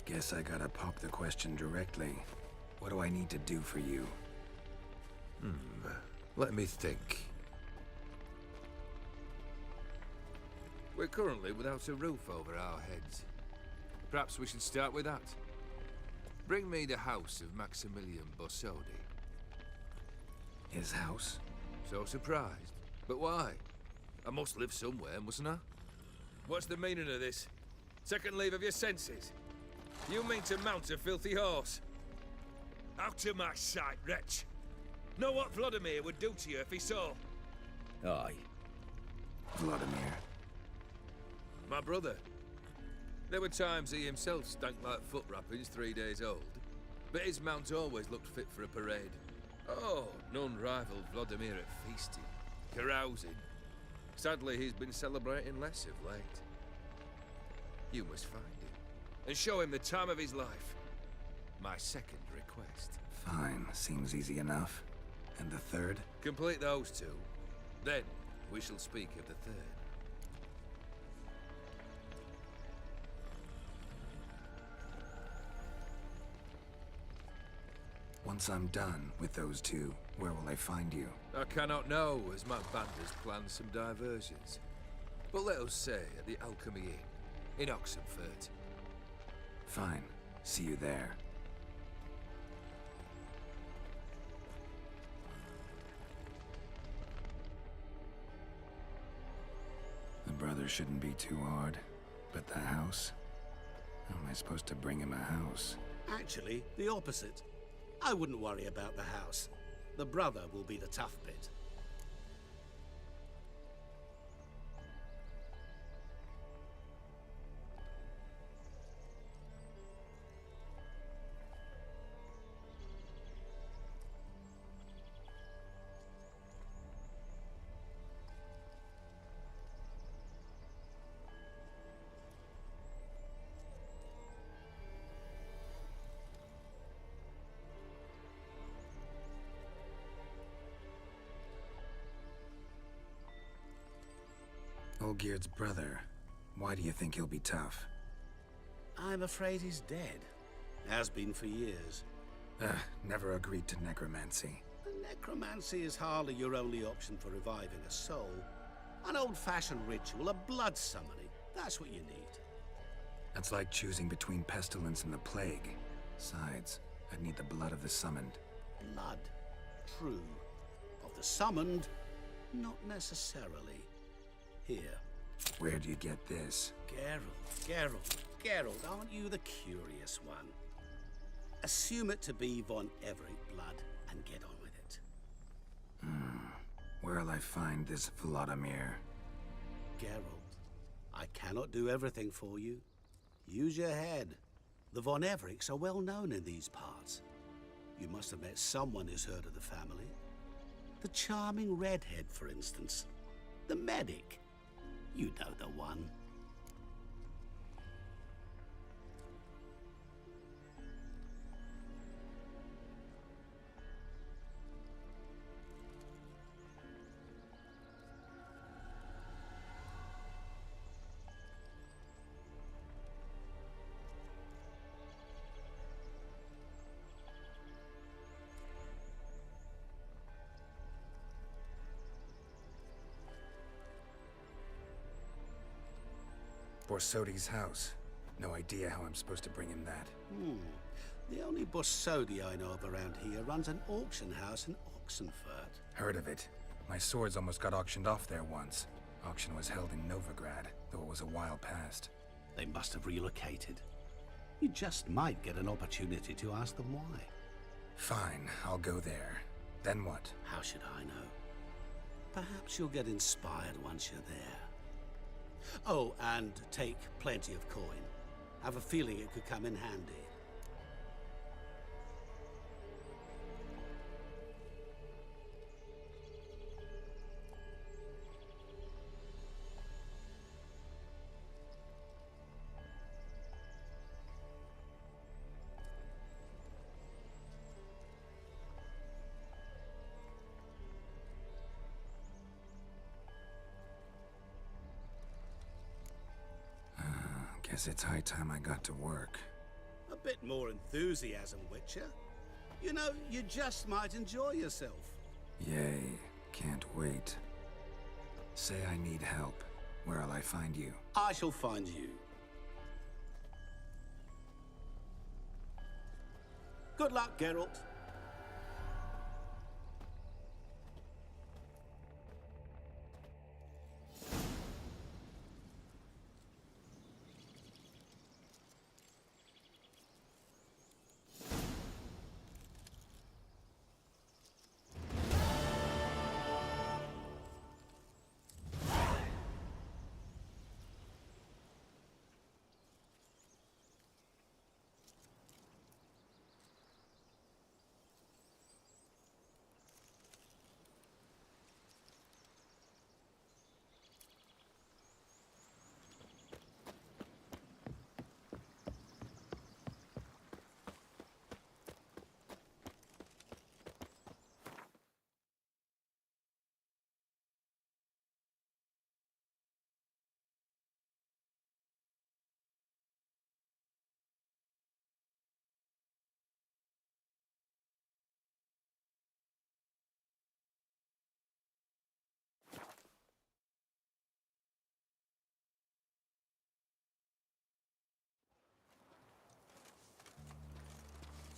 Guess I gotta pop the question directly. What do I need to do for you?
Let me think. We're currently without a roof over our heads. Perhaps we should start with that. Bring me the house of Maximilian Borsodi.
His house?
So surprised. But why? I must live somewhere, mustn't I? What's the meaning of this? Second leave of your senses? You mean to mount a filthy horse? Out of my sight, wretch! Know what Vladimir would do to you if he saw?
Aye. Vladimir.
My brother. There were times he himself stank like foot wrappings 3 days old, but his mount always looked fit for a parade. Oh, none rivaled Vladimir at feasting, carousing. Sadly, he's been celebrating less of late. You must find him, and show him the time of his life. My second request.
Fine, seems easy enough. And the third?
Complete those two. Then, we shall speak of the third.
Once I'm done with those two, where will I find you?
I cannot know, as my band has planned some diversions. But let us say at the Alchemy Inn, in Oxenfurt.
Fine. See you there. The brother shouldn't be too hard. But the house? How am I supposed to bring him a house?
Actually, the opposite. I wouldn't worry about the house. The brother will be the tough bit.
Olgierd's brother. Why do you think he'll be tough?
I'm afraid he's dead. Has been for years.
Never agreed to necromancy.
Necromancy is hardly your only option for reviving a soul. An old-fashioned ritual, a blood summoning. That's what you need.
That's like choosing between pestilence and the plague. Besides, I'd need the blood of the summoned.
Blood. True. Of the summoned, not necessarily. Here.
Where do you get this?
Geralt, aren't you the curious one? Assume it to be von Everett blood and get on with it.
Where'll I find this Vladimir?
Geralt, I cannot do everything for you. Use your head. The von Evericks are well known in these parts. You must have met someone who's heard of the family. The charming redhead, for instance. The medic. You know the one.
Borsodi's house. No idea how I'm supposed to bring him that.
The only Borsodi I know of around here runs an auction house in Oxenfurt.
Heard of it. My swords almost got auctioned off there once. Auction was held in Novigrad, though it was a while past.
They must have relocated. You just might get an opportunity to ask them why.
Fine, I'll go there. Then what?
How should I know? Perhaps you'll get inspired once you're there. Oh, and take plenty of coin. Have a feeling it could come in handy.
Guess it's high time I got to work.
A bit more enthusiasm, Witcher. You know, you just might enjoy yourself.
Yay. Can't wait. Say I need help. Where'll I find you?
I shall find you. Good luck, Geralt.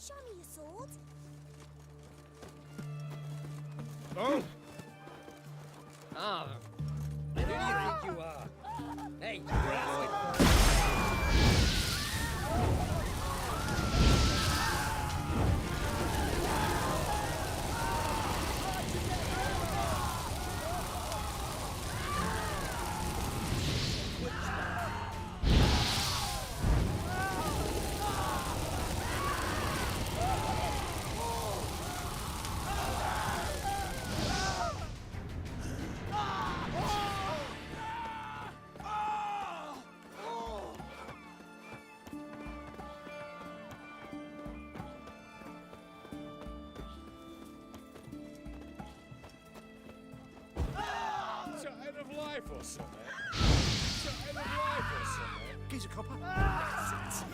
Show me your sword.
Oh!
Ah, who do you think you are? Hey,
Sign of life or something. Sign of life or something.
Geezer copper.
That's it.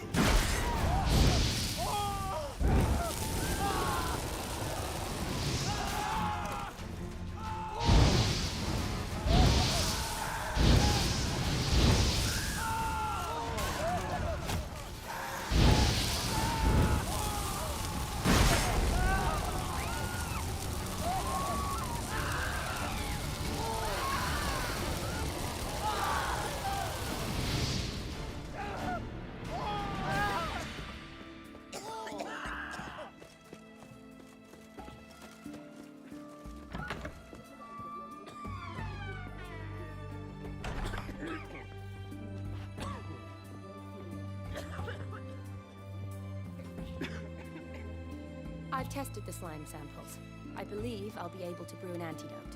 I've tested the slime samples. I believe I'll be able to brew an antidote.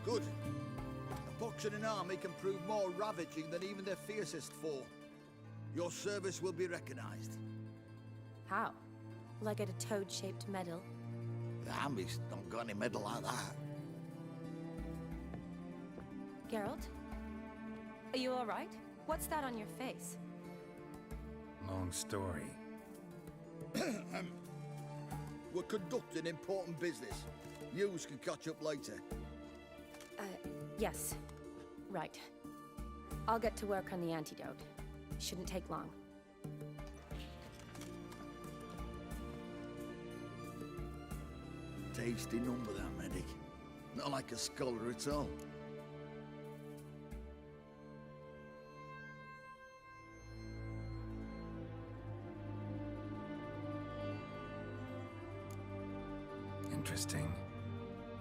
Good. A box and an army can prove more ravaging than even their fiercest foe. Your service will be recognized.
How? Will I get a toad-shaped medal?
The army's not got any medal like that.
Geralt? Are you all right? What's that on your face?
Long story.
We're conducting important business. Yous can catch up later.
Yes. Right. I'll get to work on the antidote. Shouldn't take long.
Tasty number, that medic. Not like a scholar at all.
Interesting.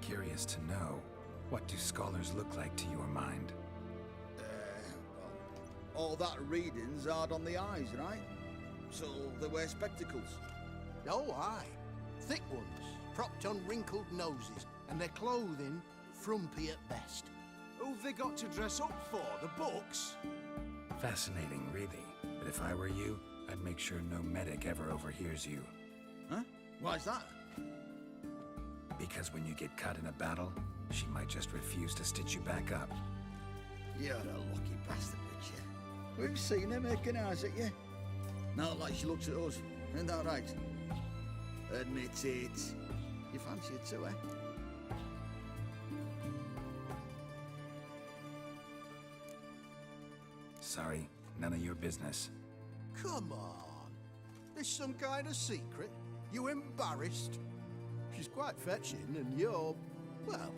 Curious to know, what do scholars look like to your mind?
All that reading's hard on the eyes, right? So they wear spectacles.
Oh, aye. Thick ones, propped on wrinkled noses, and their clothing frumpy at best.
Who've they got to dress up for? The books?
Fascinating, really. But if I were you, I'd make sure no medic ever overhears you.
Huh? Why's that?
Because when you get cut in a battle, she might just refuse to stitch you back up.
You're a lucky bastard, Witcher. We've seen her making eyes at you. Not like she looks at us. Ain't that right? Admit it. You fancy it too, eh?
Sorry, none of your business.
Come on. There's some kind of secret? You embarrassed? She's quite fetching, and you're, well,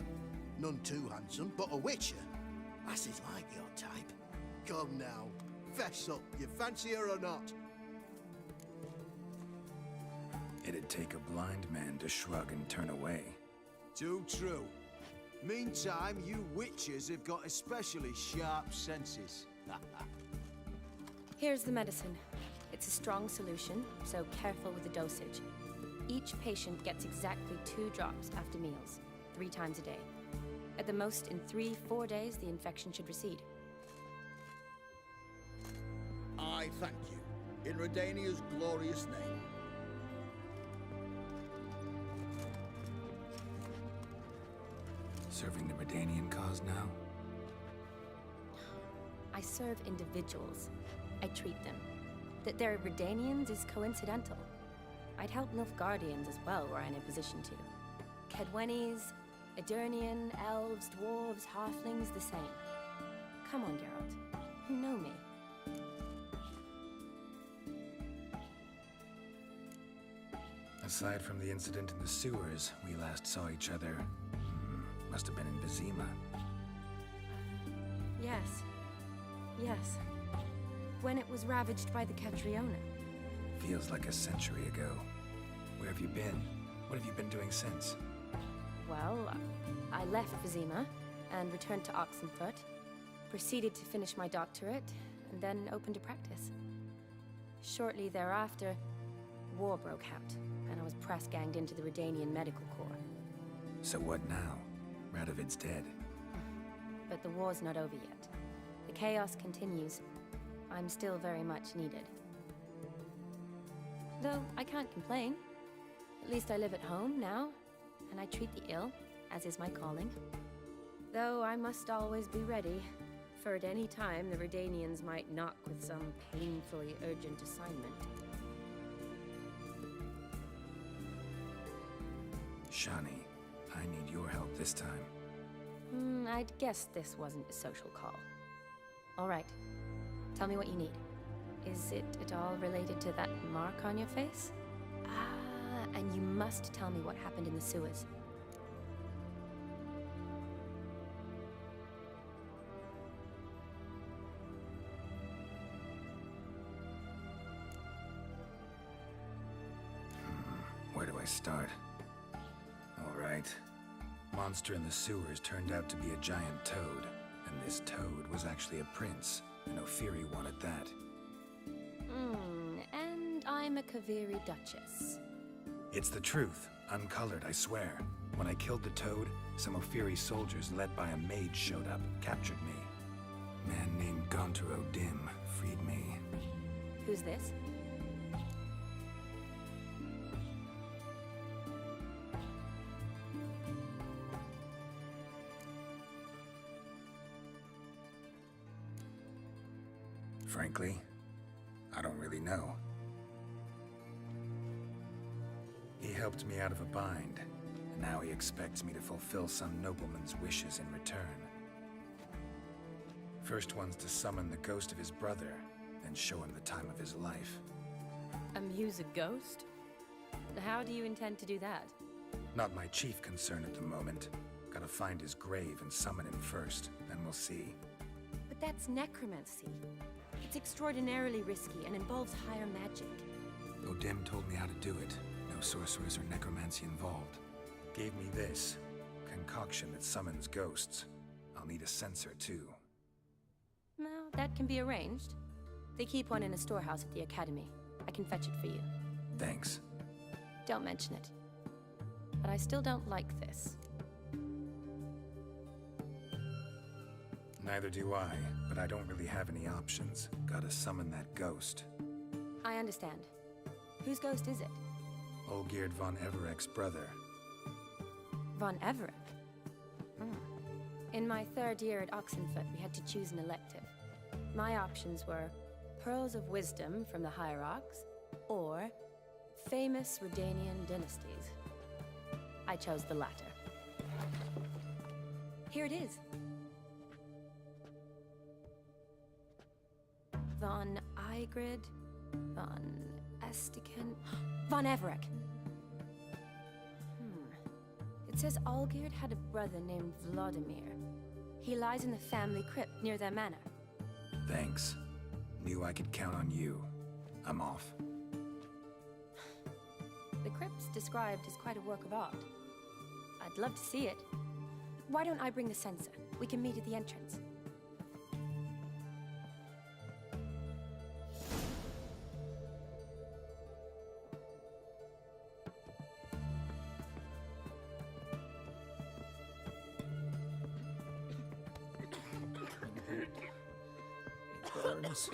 none too handsome, but a witcher. Lasses like your type. Come now, fess up. You fancy her or not?
It'd take a blind man to shrug and turn away.
Too true. Meantime, you witches have got especially sharp senses.
Here's the medicine. It's a strong solution, so careful with the dosage. Each patient gets exactly 2 drops after meals, 3 times a day. At the most, in 3-4 days, the infection should recede.
I thank you. In Redania's glorious name.
Serving the Redanian cause now?
I serve individuals. I treat them. That they're Redanians is coincidental. I'd help Nilfgaardians as well were I in a position to. Kedwenis, Edirnian, elves, dwarves, halflings, the same. Come on, Geralt. You know me.
Aside from the incident in the sewers, we last saw each other. Must have been in Vizima.
Yes. Yes. When it was ravaged by the Catriona.
Feels like a century ago. Where have you been? What have you been doing since?
Well, I left Vizima and returned to Oxenfoot, proceeded to finish my doctorate, and then opened a practice. Shortly thereafter, war broke out, and I was press-ganged into the Redanian Medical Corps.
So what now? Radovid's dead.
But the war's not over yet. The chaos continues. I'm still very much needed. Though I can't complain. At least I live at home now, and I treat the ill, as is my calling. Though I must always be ready, for at any time the Redanians might knock with some painfully urgent assignment.
Shani, I need your help this time.
I'd guess this wasn't a social call. All right. Tell me what you need. Is it at all related to that mark on your face? Ah, and you must tell me what happened in the sewers.
Where do I start? All right. Monster in the sewers turned out to be a giant toad, and this toad was actually a prince, and Ophiri wanted that.
And I'm a Kaviri Duchess.
It's the truth, uncolored, I swear. When I killed the toad, some Ophiri soldiers led by a mage showed up, captured me. A man named Gontar O'Dim freed me.
Who's this?
Frankly, I don't really know. He helped me out of a bind, and now he expects me to fulfill some nobleman's wishes in return. First one's to summon the ghost of his brother, then show him the time of his life.
Amuse a ghost? How do you intend to do that?
Not my chief concern at the moment. Gotta find his grave and summon him first, then we'll see.
But that's necromancy. It's extraordinarily risky and involves higher magic.
O'Dim told me how to do it. No sorcerers or necromancy involved. Gave me this concoction that summons ghosts. I'll need a censer too.
Well, that can be arranged. They keep one in a storehouse at the academy. I can fetch it for you.
Thanks.
Don't mention it. But I still don't like this.
Neither do I, but I don't really have any options. Gotta summon that ghost.
I understand. Whose ghost is it?
Olgierd von Everek's brother.
Von Everek? In my 3rd year at Oxenfoot, we had to choose an elective. My options were pearls of wisdom from the Hierarchs, or famous Redanian dynasties. I chose the latter. Here it is. Von Igrid, Von Estiken, Von Everec. It says Olgierd had a brother named Vladimir. He lies in the family crypt near their manor.
Thanks. Knew I could count on you. I'm off.
The crypt's described as quite a work of art. I'd love to see it. Why don't I bring the censer? We can meet at the entrance.
Burns.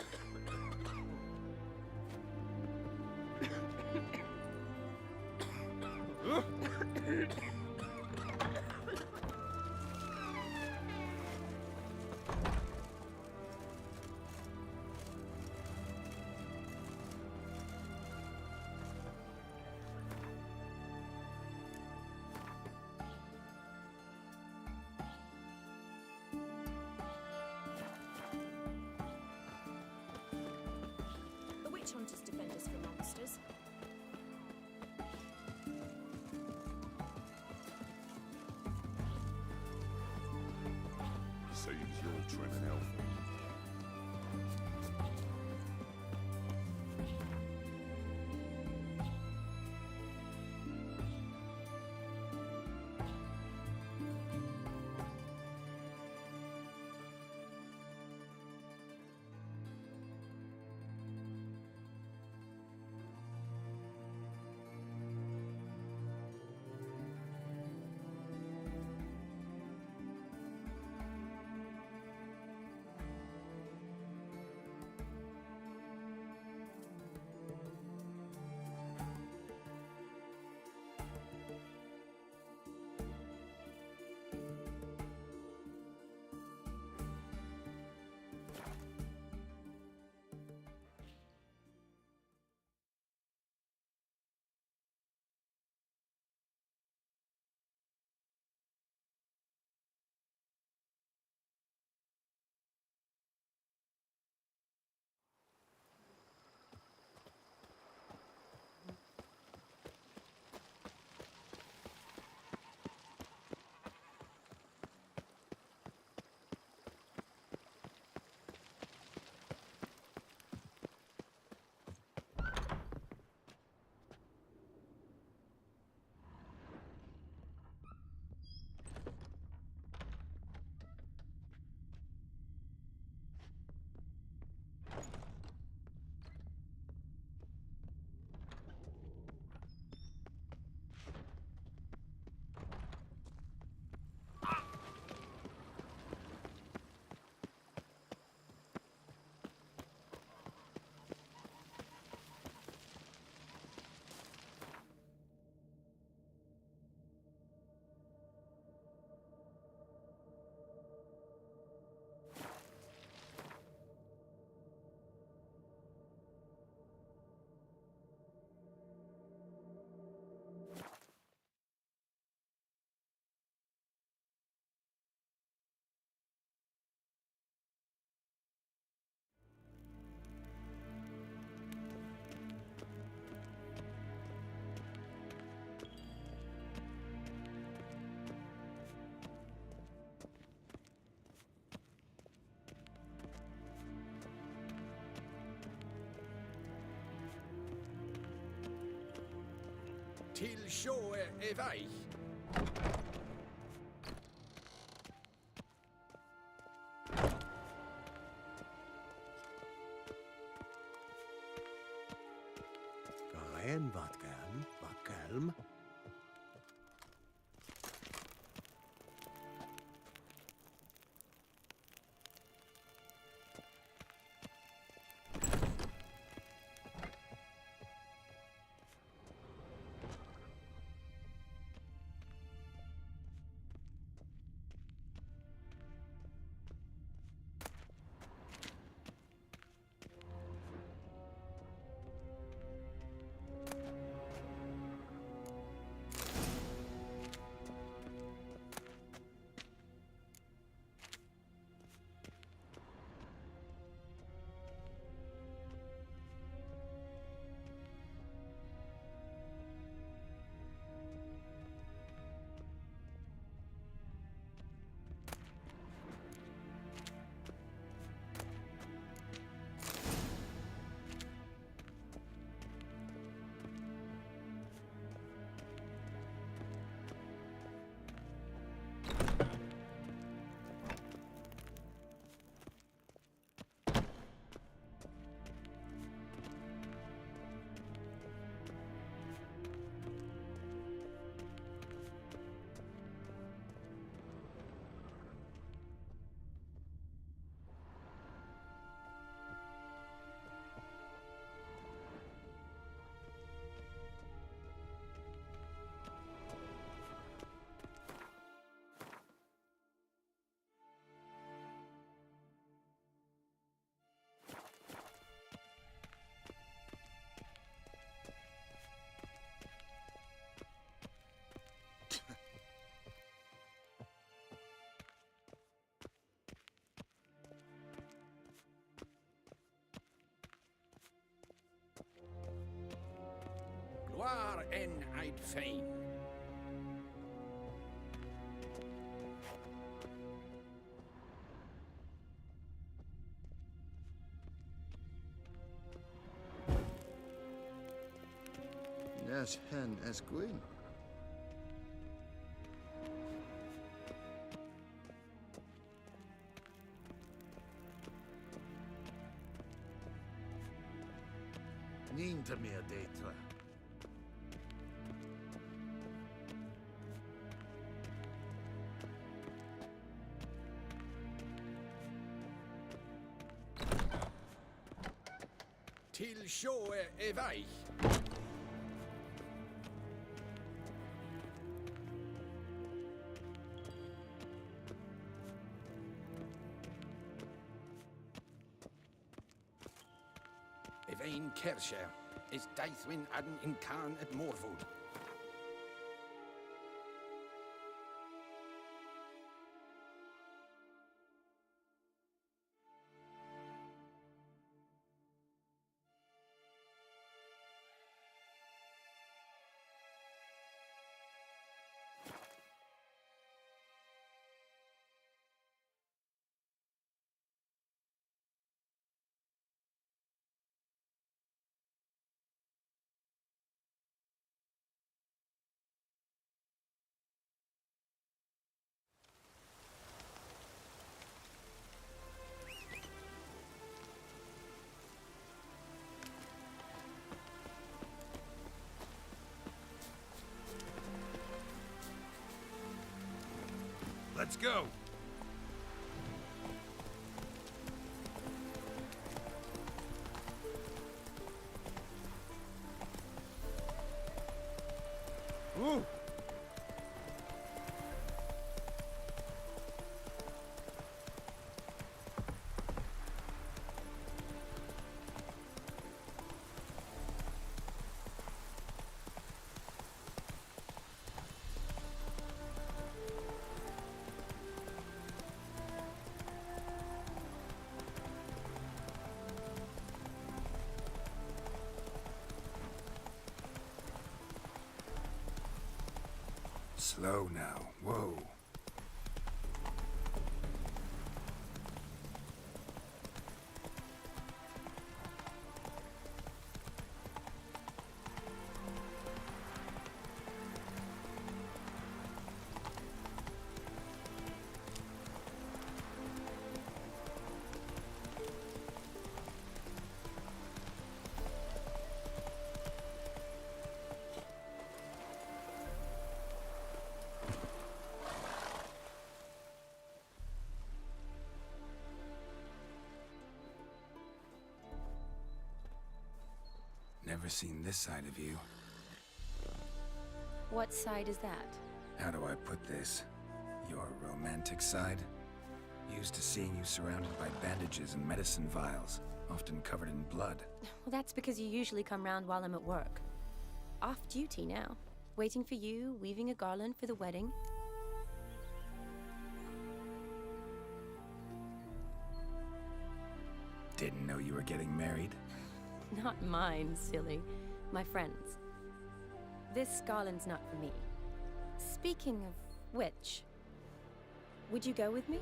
The witch hunters defend us from monsters.
Seems you're trimming healthy.
Till sjå är väg.
Ryan Vatkelm.
en I'd fain.
Yes, hen as Gwyn.
Níinte mé a détra.
Til sjå e vei. Evain Kersher is Daithwin Adden in Khan at Morwood.
Let's go!
Ooh!
Slow now. Whoa. Never seen this side of you.
What side is that?
How do I put this? Your romantic side? Used to seeing you surrounded by bandages and medicine vials, often covered in blood.
Well, that's because you usually come round while I'm at work. Off duty now. Waiting for you, weaving a garland for the wedding.
Didn't know you were getting married.
Not mine, silly. My friends. This garland's not for me. Speaking of which, would you go with me?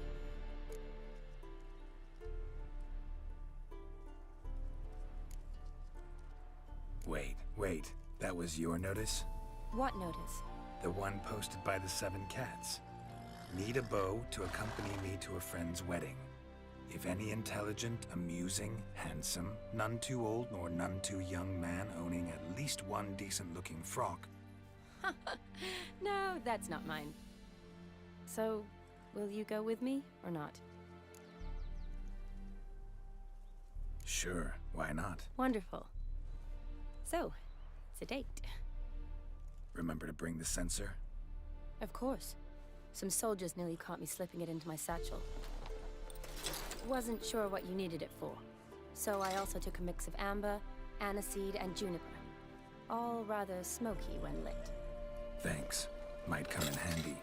Wait. That was your notice?
What notice?
The one posted by the 7 cats. Need a bow to accompany me to a friend's wedding. If any intelligent, amusing, handsome, none too old nor none too young man owning at least one decent-looking frock.
No, that's not mine. So, will you go with me or not?
Sure, why not?
Wonderful. So, it's a date.
Remember to bring the censer?
Of course. Some soldiers nearly caught me slipping it into my satchel. Wasn't sure what you needed it for, so I also took a mix of amber, aniseed, and juniper. All rather smoky when lit.
Thanks. Might come in handy.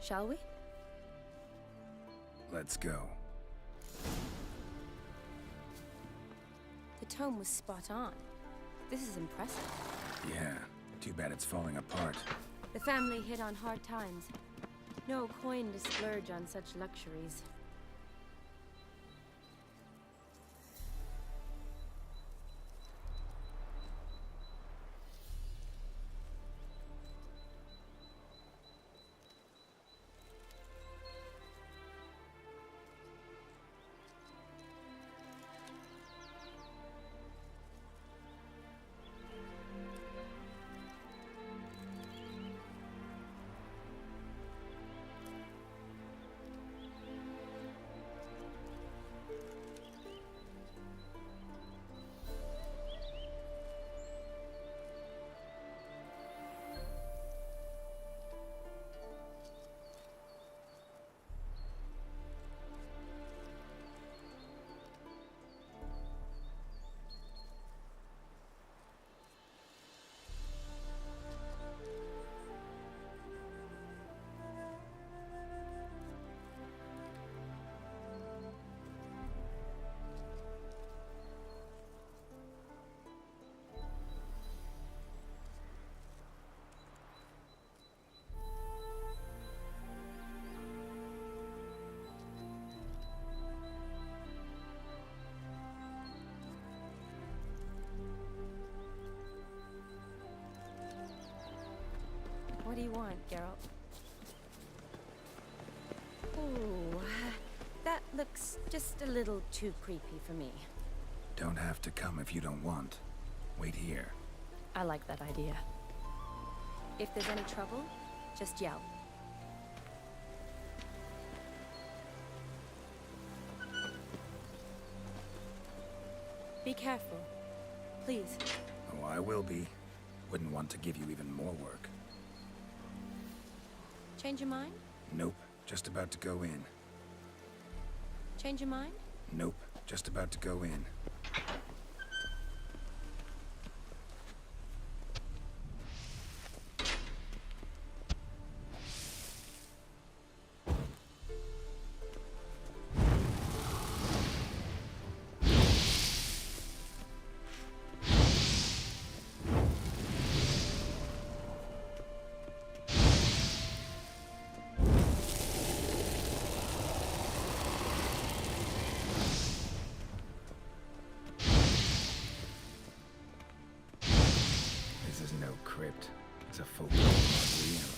Shall we?
Let's go.
The tome was spot on. This is impressive.
Yeah, too bad it's falling apart.
The family hit on hard times. No coin to splurge on such luxuries. What do you want, Geralt? Ooh, that looks just a little too creepy for me.
Don't have to come if you don't want. Wait here.
I like that idea. If there's any trouble, just yell. Be careful. Please.
Oh, I will be. Wouldn't want to give you even more work.
Change your mind?
Nope, just about to go in.
Change your mind?
Nope, just about to go in. This is no crypt. It's a folk mausoleum.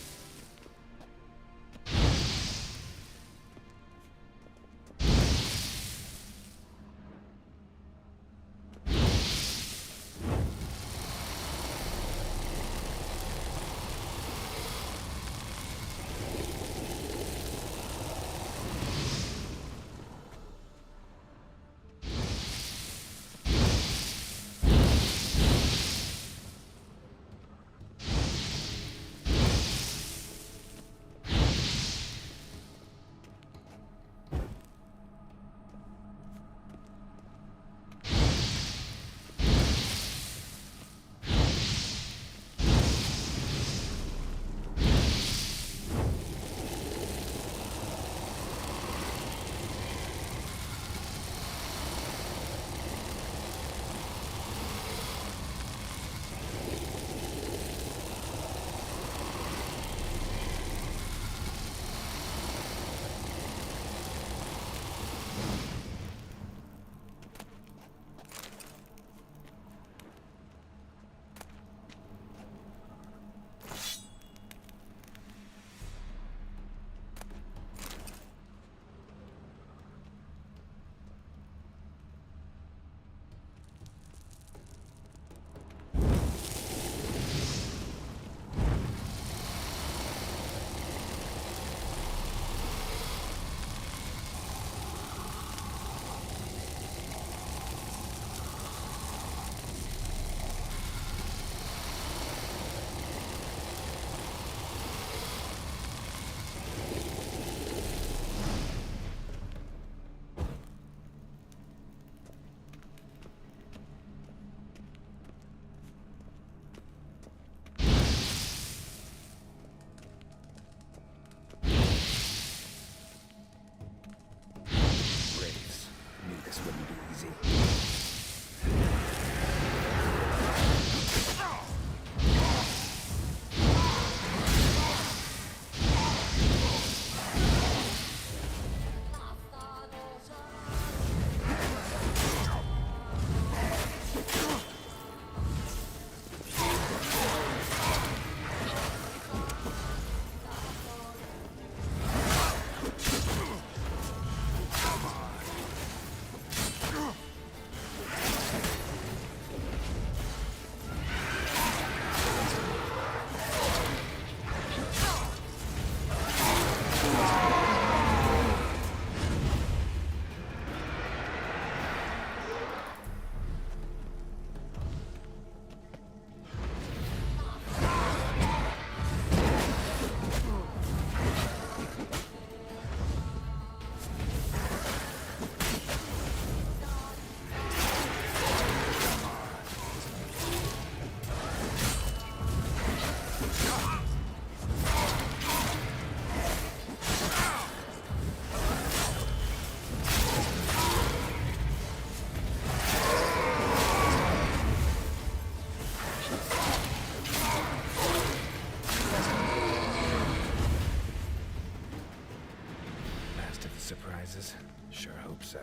rises? Sure hope so.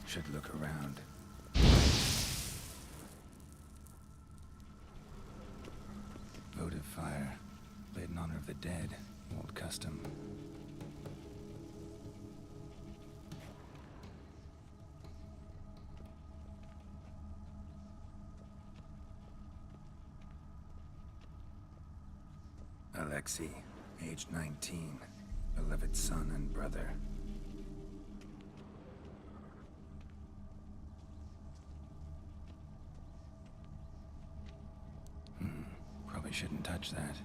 Should look around. Votive fire. Lit in honor of the dead. Old custom. Alexei, age 19. Beloved son and brother. Probably shouldn't touch that.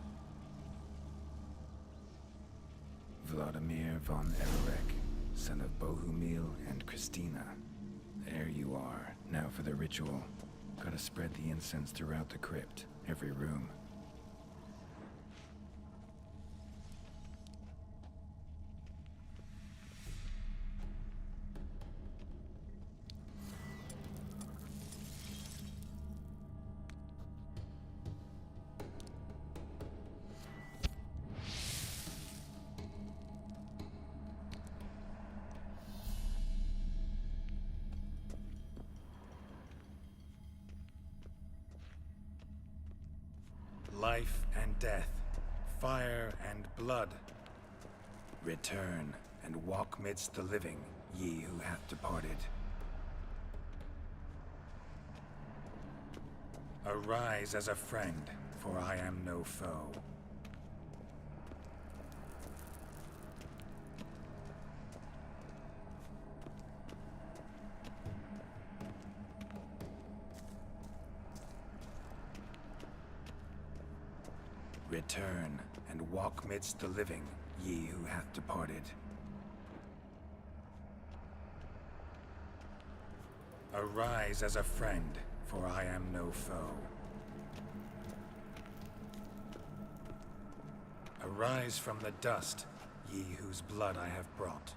Vladimir von Everek, son of Bohumil and Christina. There you are. Now for the ritual. Gotta spread the incense throughout the crypt, every room. Life and death, fire and blood. Return and walk midst the living, ye who hath departed. Arise as a friend, for I am no foe. Return and walk midst the living, ye who hath departed. Arise as a friend, for I am no foe. Arise from the dust, ye whose blood I have brought.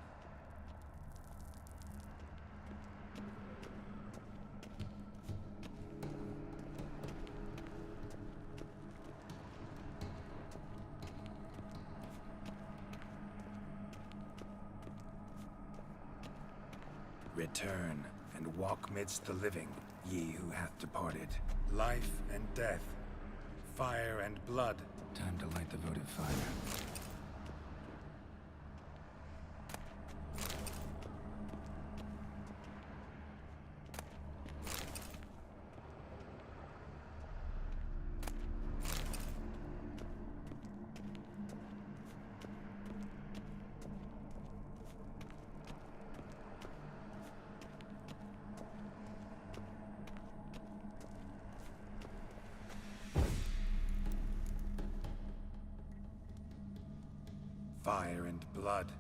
Return and walk midst the living, ye who hath departed. Life and death, fire and blood. Time to light the votive fire. Fire and blood,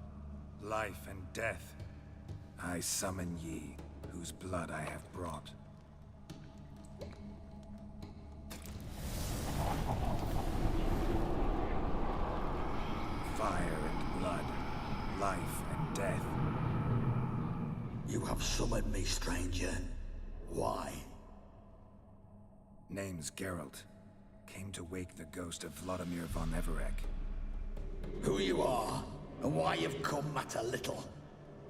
life and death, I summon ye, whose blood I have brought. Fire and blood, life and death.
You have summoned me, stranger. Why?
Name's Geralt. Came to wake the ghost of Vladimir von Everek.
Who you are, and why you've come matter little.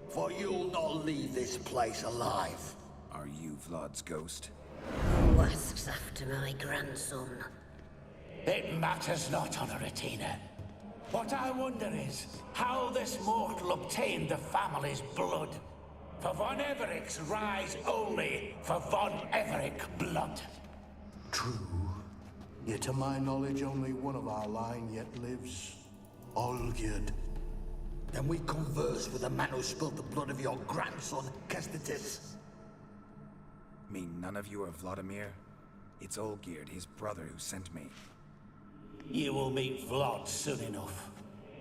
For you'll not leave this place alive.
Are you Vlad's ghost?
Who asks after my grandson?
It matters not, Honoratina. What I wonder is how this mortal obtained the family's blood. For von Everek's rise only for von Everek blood.
True. Yet to my knowledge, only one of our line yet lives. Olgierd.
Then we converse with the man who spilled the blood of your grandson, Kestetis.
Mean none of you are Vladimir? It's Olgierd, his brother, who sent me.
You will meet Vlad soon enough.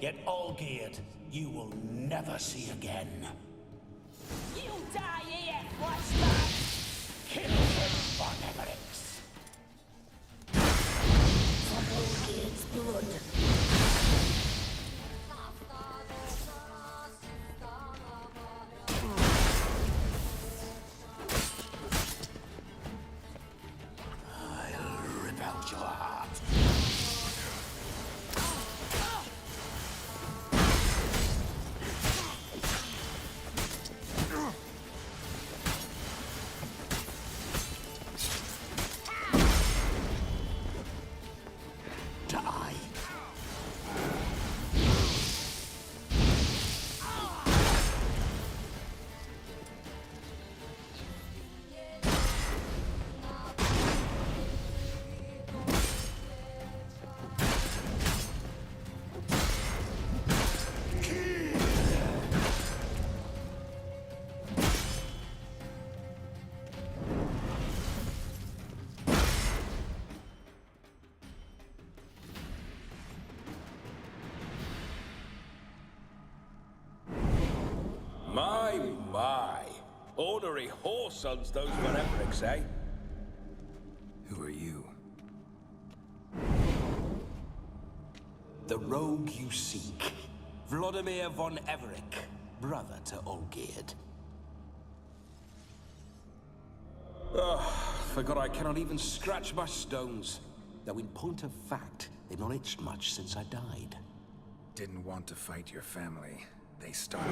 Yet Olgierd, you will never see again.
You die here, flashback!
Kill him, von Evereks.
For Olgierd's blood.
Ornery whoresons, those Von Evericks, eh?
Who are you?
The rogue you seek. Vladimir von Everec, brother to Olgierd. Forgot I cannot even scratch my stones. Though in point of fact, they've not itched much since I died.
Didn't want to fight your family. They started.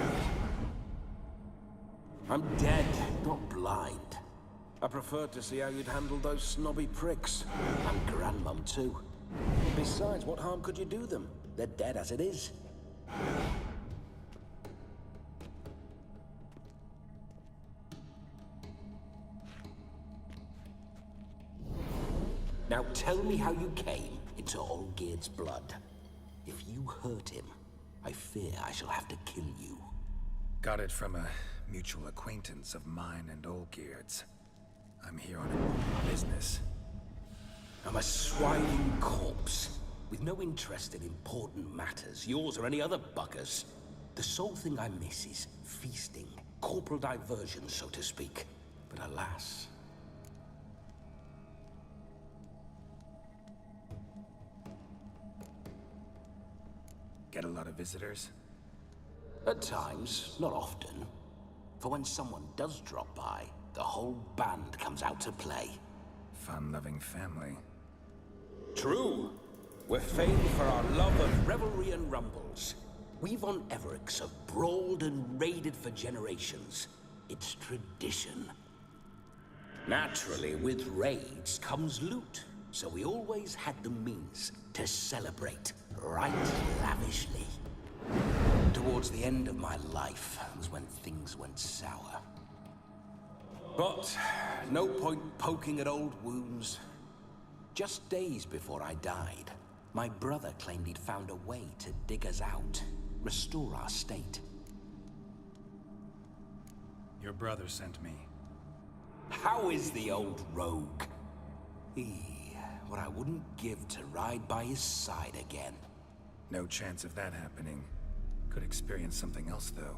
I'm dead, not blind. I preferred to see how you'd handle those snobby pricks. And Grandmum, too. Besides, what harm could you do them? They're dead as it is. Now tell me how you came into Olgierd's blood. If you hurt him, I fear I shall have to kill you.
Got it from a mutual acquaintance of mine and Olgierd's. I'm here on a business.
I'm a swiding corpse, with no interest in important matters, yours or any other buggers. The sole thing I miss is feasting, corporal diversion, so to speak. But alas...
Get a lot of visitors?
At times, not often. For when someone does drop by, the whole band comes out to play.
Fun-loving family.
True. We're famed for our love of revelry and rumbles. We Von Evericks have brawled and raided for generations. It's tradition. Naturally, with raids comes loot, so we always had the means to celebrate right lavishly. Towards the end of my life was when things went sour. But no point poking at old wounds. Just days before I died, my brother claimed he'd found a way to dig us out, restore our state.
Your brother sent me.
How is the old rogue? What I wouldn't give to ride by his side again.
No chance of that happening. Could experience something else, though.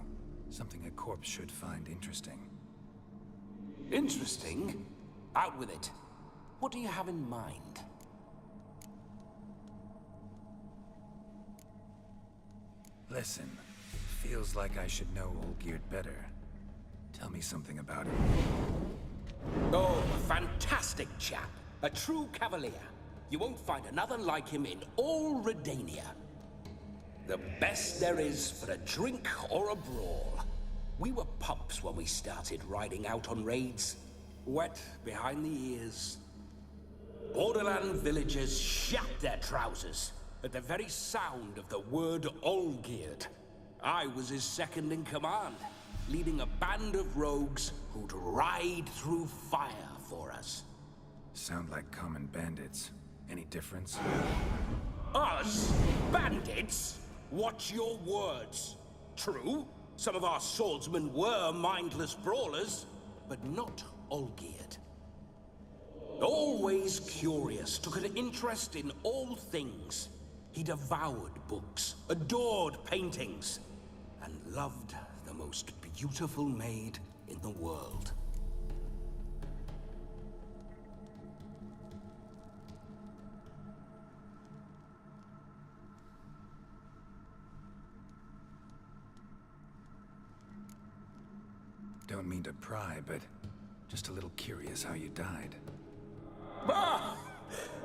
Something a corpse should find interesting.
Interesting? Out with it. What do you have in mind?
Listen, feels like I should know Olgierd better. Tell me something about him.
Oh, a fantastic chap. A true cavalier. You won't find another like him in all Redania. The best there is for a drink or a brawl. We were pups when we started riding out on raids. Wet behind the ears. Borderland villagers shat their trousers at the very sound of the word Olgierd. I was his second in command, leading a band of rogues who'd ride through fire for us.
Sound like common bandits. Any difference?
Us? Bandits? Watch your words. True, some of our swordsmen were mindless brawlers, but not Olgierd. Always curious, took an interest in all things. He devoured books, adored paintings, and loved the most beautiful maid in the world.
Don't mean to pry, but just a little curious how you died.
Ah!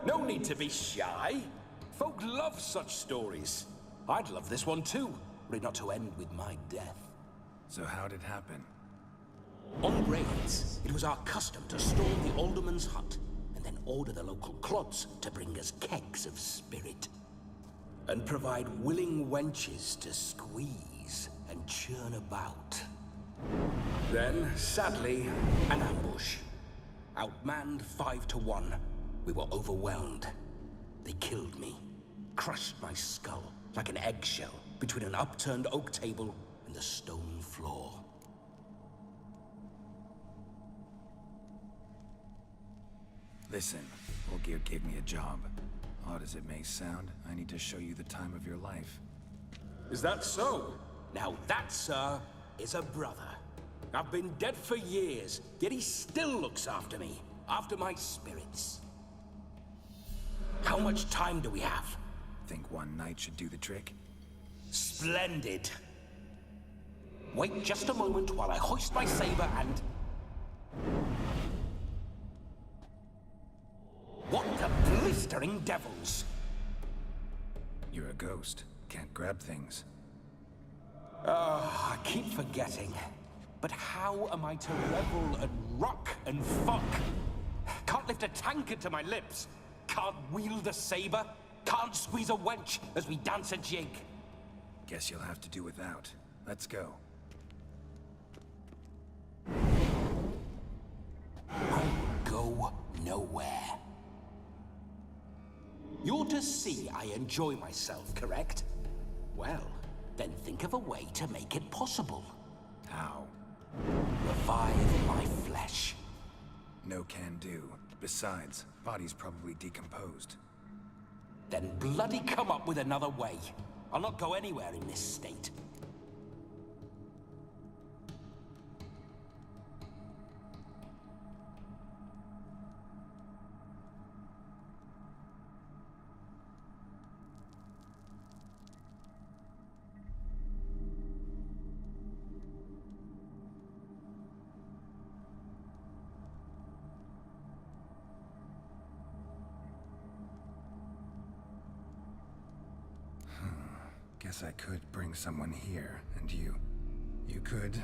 No need to be shy. Folk love such stories. I'd love this one too, were it not to end with my death.
So how'd it happen?
On raids, it was our custom to storm the alderman's hut, and then order the local clods to bring us kegs of spirit. And provide willing wenches to squeeze and churn about. Then, sadly, an ambush. Outmanned 5 to 1, we were overwhelmed. They killed me, crushed my skull like an eggshell between an upturned oak table and the stone floor.
Listen, Olgierd gave me a job. Odd as it may sound, I need to show you the time of your life.
Is that so? Now that, sir, is a brother. I've been dead for years, yet he still looks after me, after my spirits. How much time do we have?
Think one night should do the trick?
Splendid. Wait just a moment while I hoist my saber and... What the blistering devils?
You're a ghost. Can't grab things.
I keep forgetting. But how am I to revel and rock and fuck? Can't lift a tankard to my lips. Can't wield a saber. Can't squeeze a wench as we dance a jig.
Guess you'll have to do without. Let's go.
Go nowhere. You're to see I enjoy myself, correct? Well, then think of a way to make it possible.
How?
Revive my flesh.
No can do. Besides, body's probably decomposed.
Then bloody come up with another way. I'll not go anywhere in this state.
Guess I could bring someone here, and you could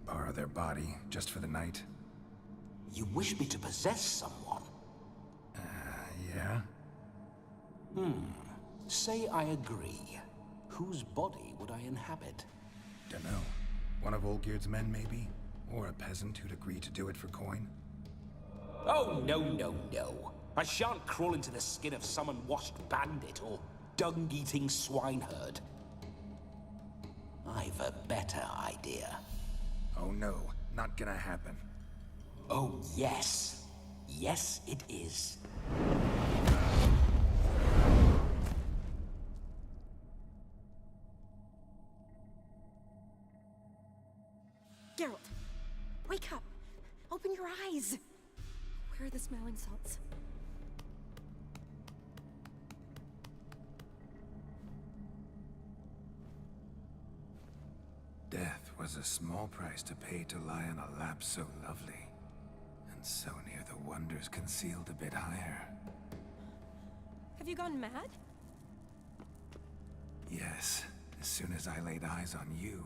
borrow their body just for the night.
You wish me to possess someone?
Yeah?
Say I agree. Whose body would I inhabit?
Dunno. One of Olgierd's men, maybe? Or a peasant who'd agree to do it for coin?
Oh, no, no, no. I shan't crawl into the skin of some unwashed bandit or dung-eating swineherd. I've a better idea.
Oh no, not gonna happen.
Oh, yes. Yes, it is.
Geralt, wake up! Open your eyes! Where are the smelling salts?
Death was a small price to pay to lie on a lap so lovely, and so near the wonders concealed a bit higher.
Have you gone mad?
Yes, as soon as I laid eyes on you,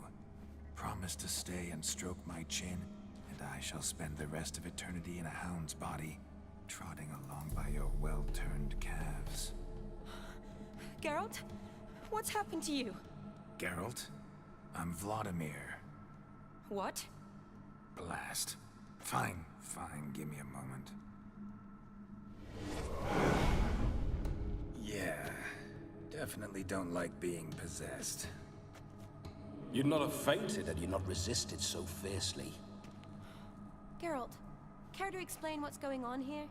promise to stay and stroke my chin, and I shall spend the rest of eternity in a hound's body, trotting along by your well-turned calves.
Geralt? What's happened to you?
Geralt? I'm Vladimir.
What?
Blast. Fine, give me a moment. Yeah, definitely don't like being possessed.
You'd not have fainted had you not resisted so fiercely.
Geralt, care to explain what's going on here?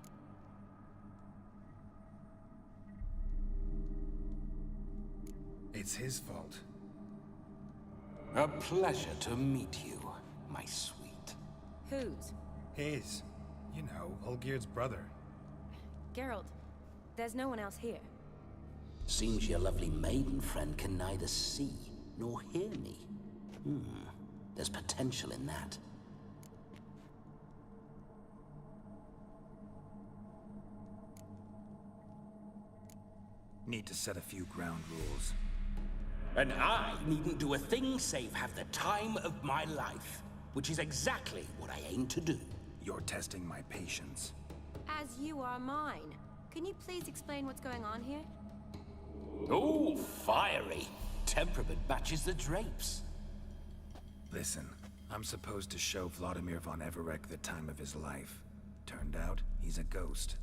It's his fault.
A pleasure to meet you, my sweet.
Whose?
His. You know, Olgierd's brother.
Geralt, there's no one else here.
Seems your lovely maiden friend can neither see nor hear me. There's potential in that.
Need to set a few ground rules.
And I needn't do a thing save have the time of my life, which is exactly what I aim to do.
You're testing my patience.
As you are mine. Can you please explain what's going on here?
Oh, fiery. Temperament matches the drapes.
Listen, I'm supposed to show Vladimir von Everec the time of his life. Turned out, he's a ghost.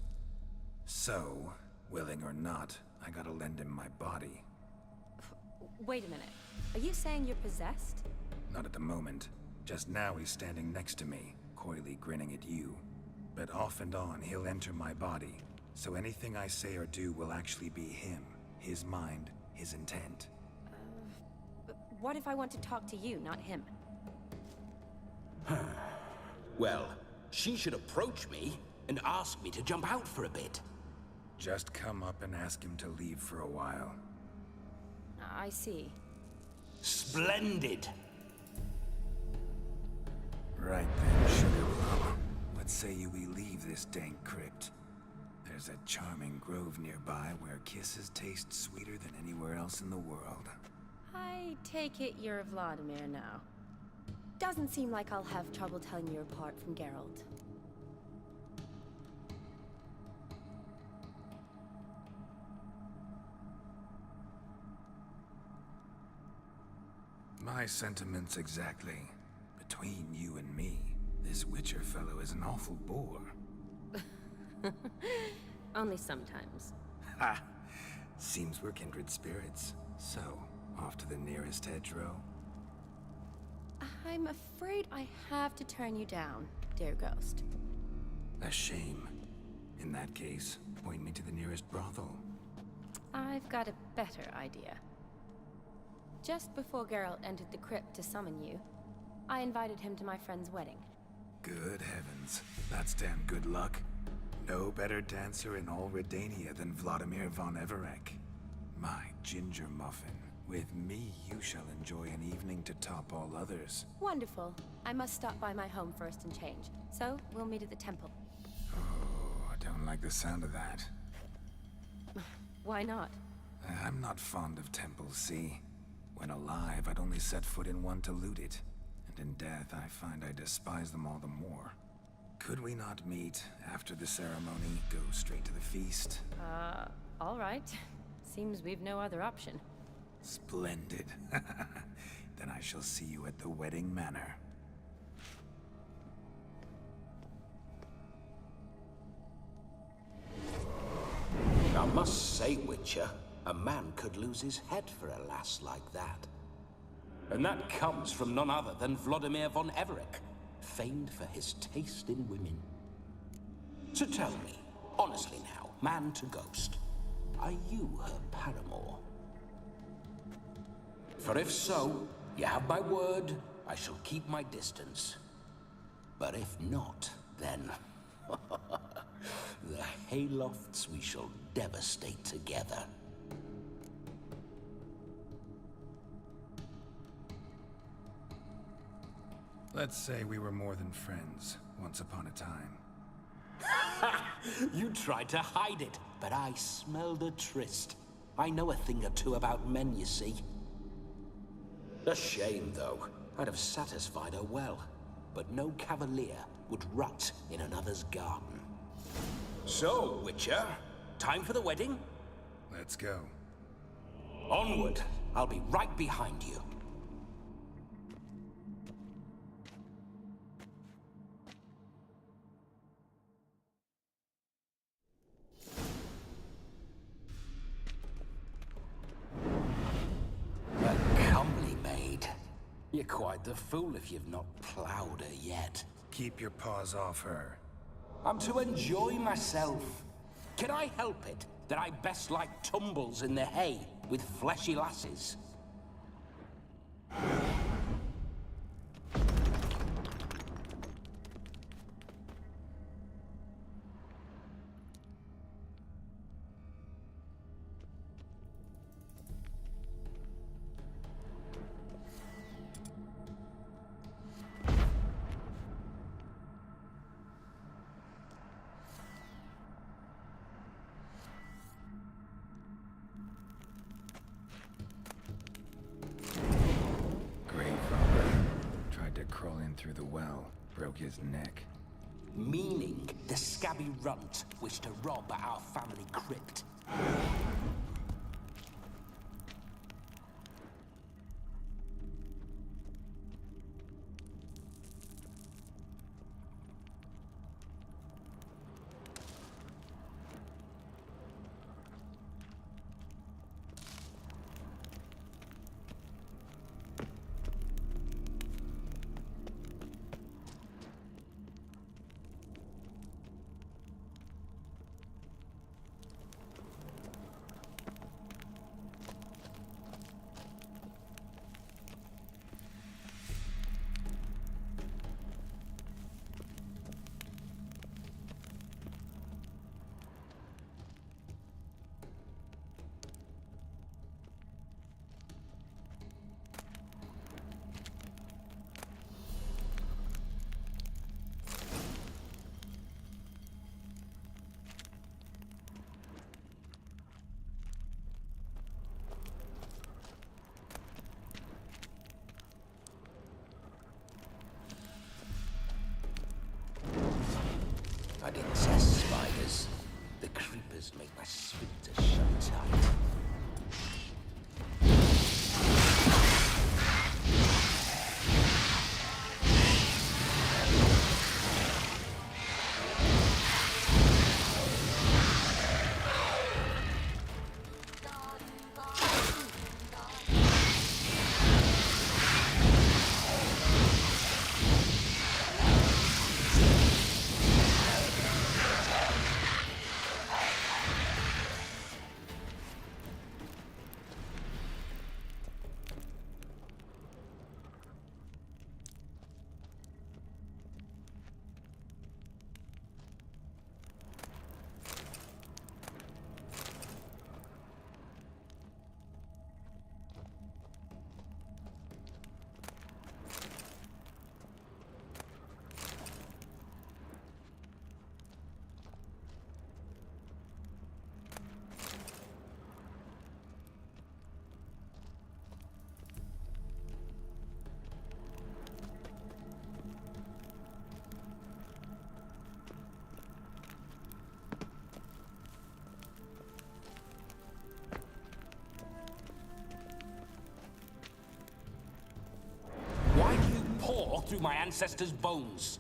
So, willing or not, I gotta lend him my body.
Wait a minute. Are you saying you're possessed?
Not at the moment. Just now he's standing next to me, coyly grinning at you. But off and on, he'll enter my body. So anything I say or do will actually be him. His mind, his intent.
But what if I want to talk to you, not him?
Well, she should approach me and ask me to jump out for a bit.
Just come up and ask him to leave for a while.
I see.
Splendid!
Right then, Sugar Plum. What say you we leave this dank crypt? There's a charming grove nearby where kisses taste sweeter than anywhere else in the world.
I take it you're Vladimir now. Doesn't seem like I'll have trouble telling you apart from Geralt.
My sentiments exactly. Between you and me, this Witcher fellow is an awful bore.
Only sometimes.
Ha! Seems we're kindred spirits. So, off to the nearest hedgerow?
I'm afraid I have to turn you down, dear ghost.
A shame. In that case, point me to the nearest brothel.
I've got a better idea. Just before Geralt entered the crypt to summon you, I invited him to my friend's wedding.
Good heavens. That's damn good luck. No better dancer in all Redania than Vladimir von Everec. My ginger muffin. With me, you shall enjoy an evening to top all others.
Wonderful. I must stop by my home first and change. So, we'll meet at the temple.
Oh, I don't like the sound of that.
Why not?
I'm not fond of temples, see? When alive, I'd only set foot in one to loot it. And in death, I find I despise them all the more. Could we not meet after the ceremony, go straight to the feast?
All right. Seems we've no other option.
Splendid. Then I shall see you at the wedding manor.
I must say, Witcher, a man could lose his head for a lass like that. And that comes from none other than Vladimir von Everec, famed for his taste in women. So tell me, honestly now, man to ghost, are you her paramour? For if so, you have my word, I shall keep my distance. But if not, then the haylofts we shall devastate together.
Let's say we were more than friends, once upon a time.
You tried to hide it, but I smelled a tryst. I know a thing or two about men, you see. A shame, though. I'd have satisfied her well. But no cavalier would rut in another's garden. So, Witcher, time for the wedding?
Let's go.
Onward. I'll be right behind you. You're quite the fool if you've not plowed her yet.
Keep your paws off her.
I'm to enjoy myself. Can I help it that I best like tumbles in the hay with fleshy lasses?
Crawl in through the well, broke his neck.
Meaning the scabby runt wished to rob our family crypt. sphincter shut tight. Through my ancestors' bones.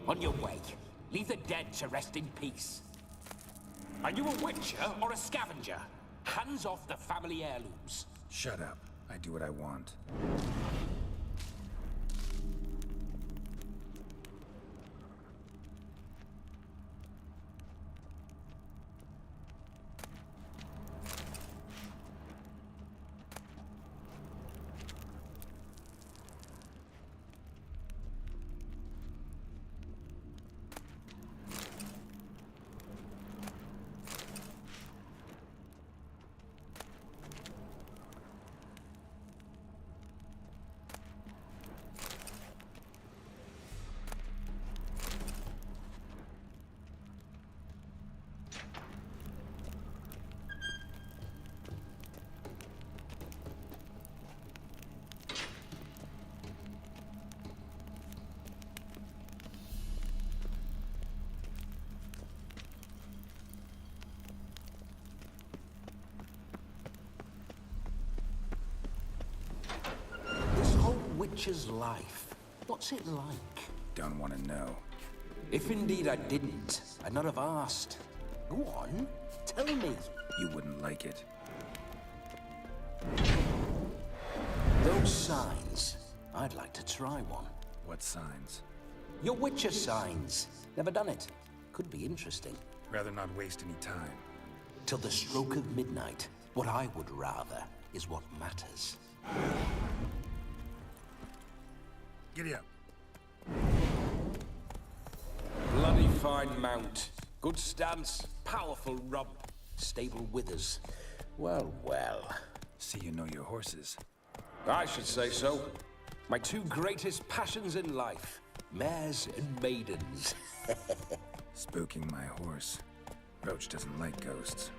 On your way, leave the dead to rest in peace. Are you a witcher or a scavenger? Hands off the family heirlooms.
Shut up. I do what I want.
Witcher's life. What's it like?
Don't want to know.
If indeed I didn't, I'd not have asked. Go on, tell me.
You wouldn't like it.
Those signs. I'd like to try one.
What signs?
Your Witcher signs. Never done it. Could be interesting.
Rather not waste any time.
Till the stroke of midnight. What I would rather is what matters.
Giddy up.
Bloody fine mount. Good stance, powerful rump, stable withers. Well, well.
See you know your horses.
I should say so. My two greatest passions in life. Mares and maidens.
Spooking my horse. Roach doesn't like ghosts.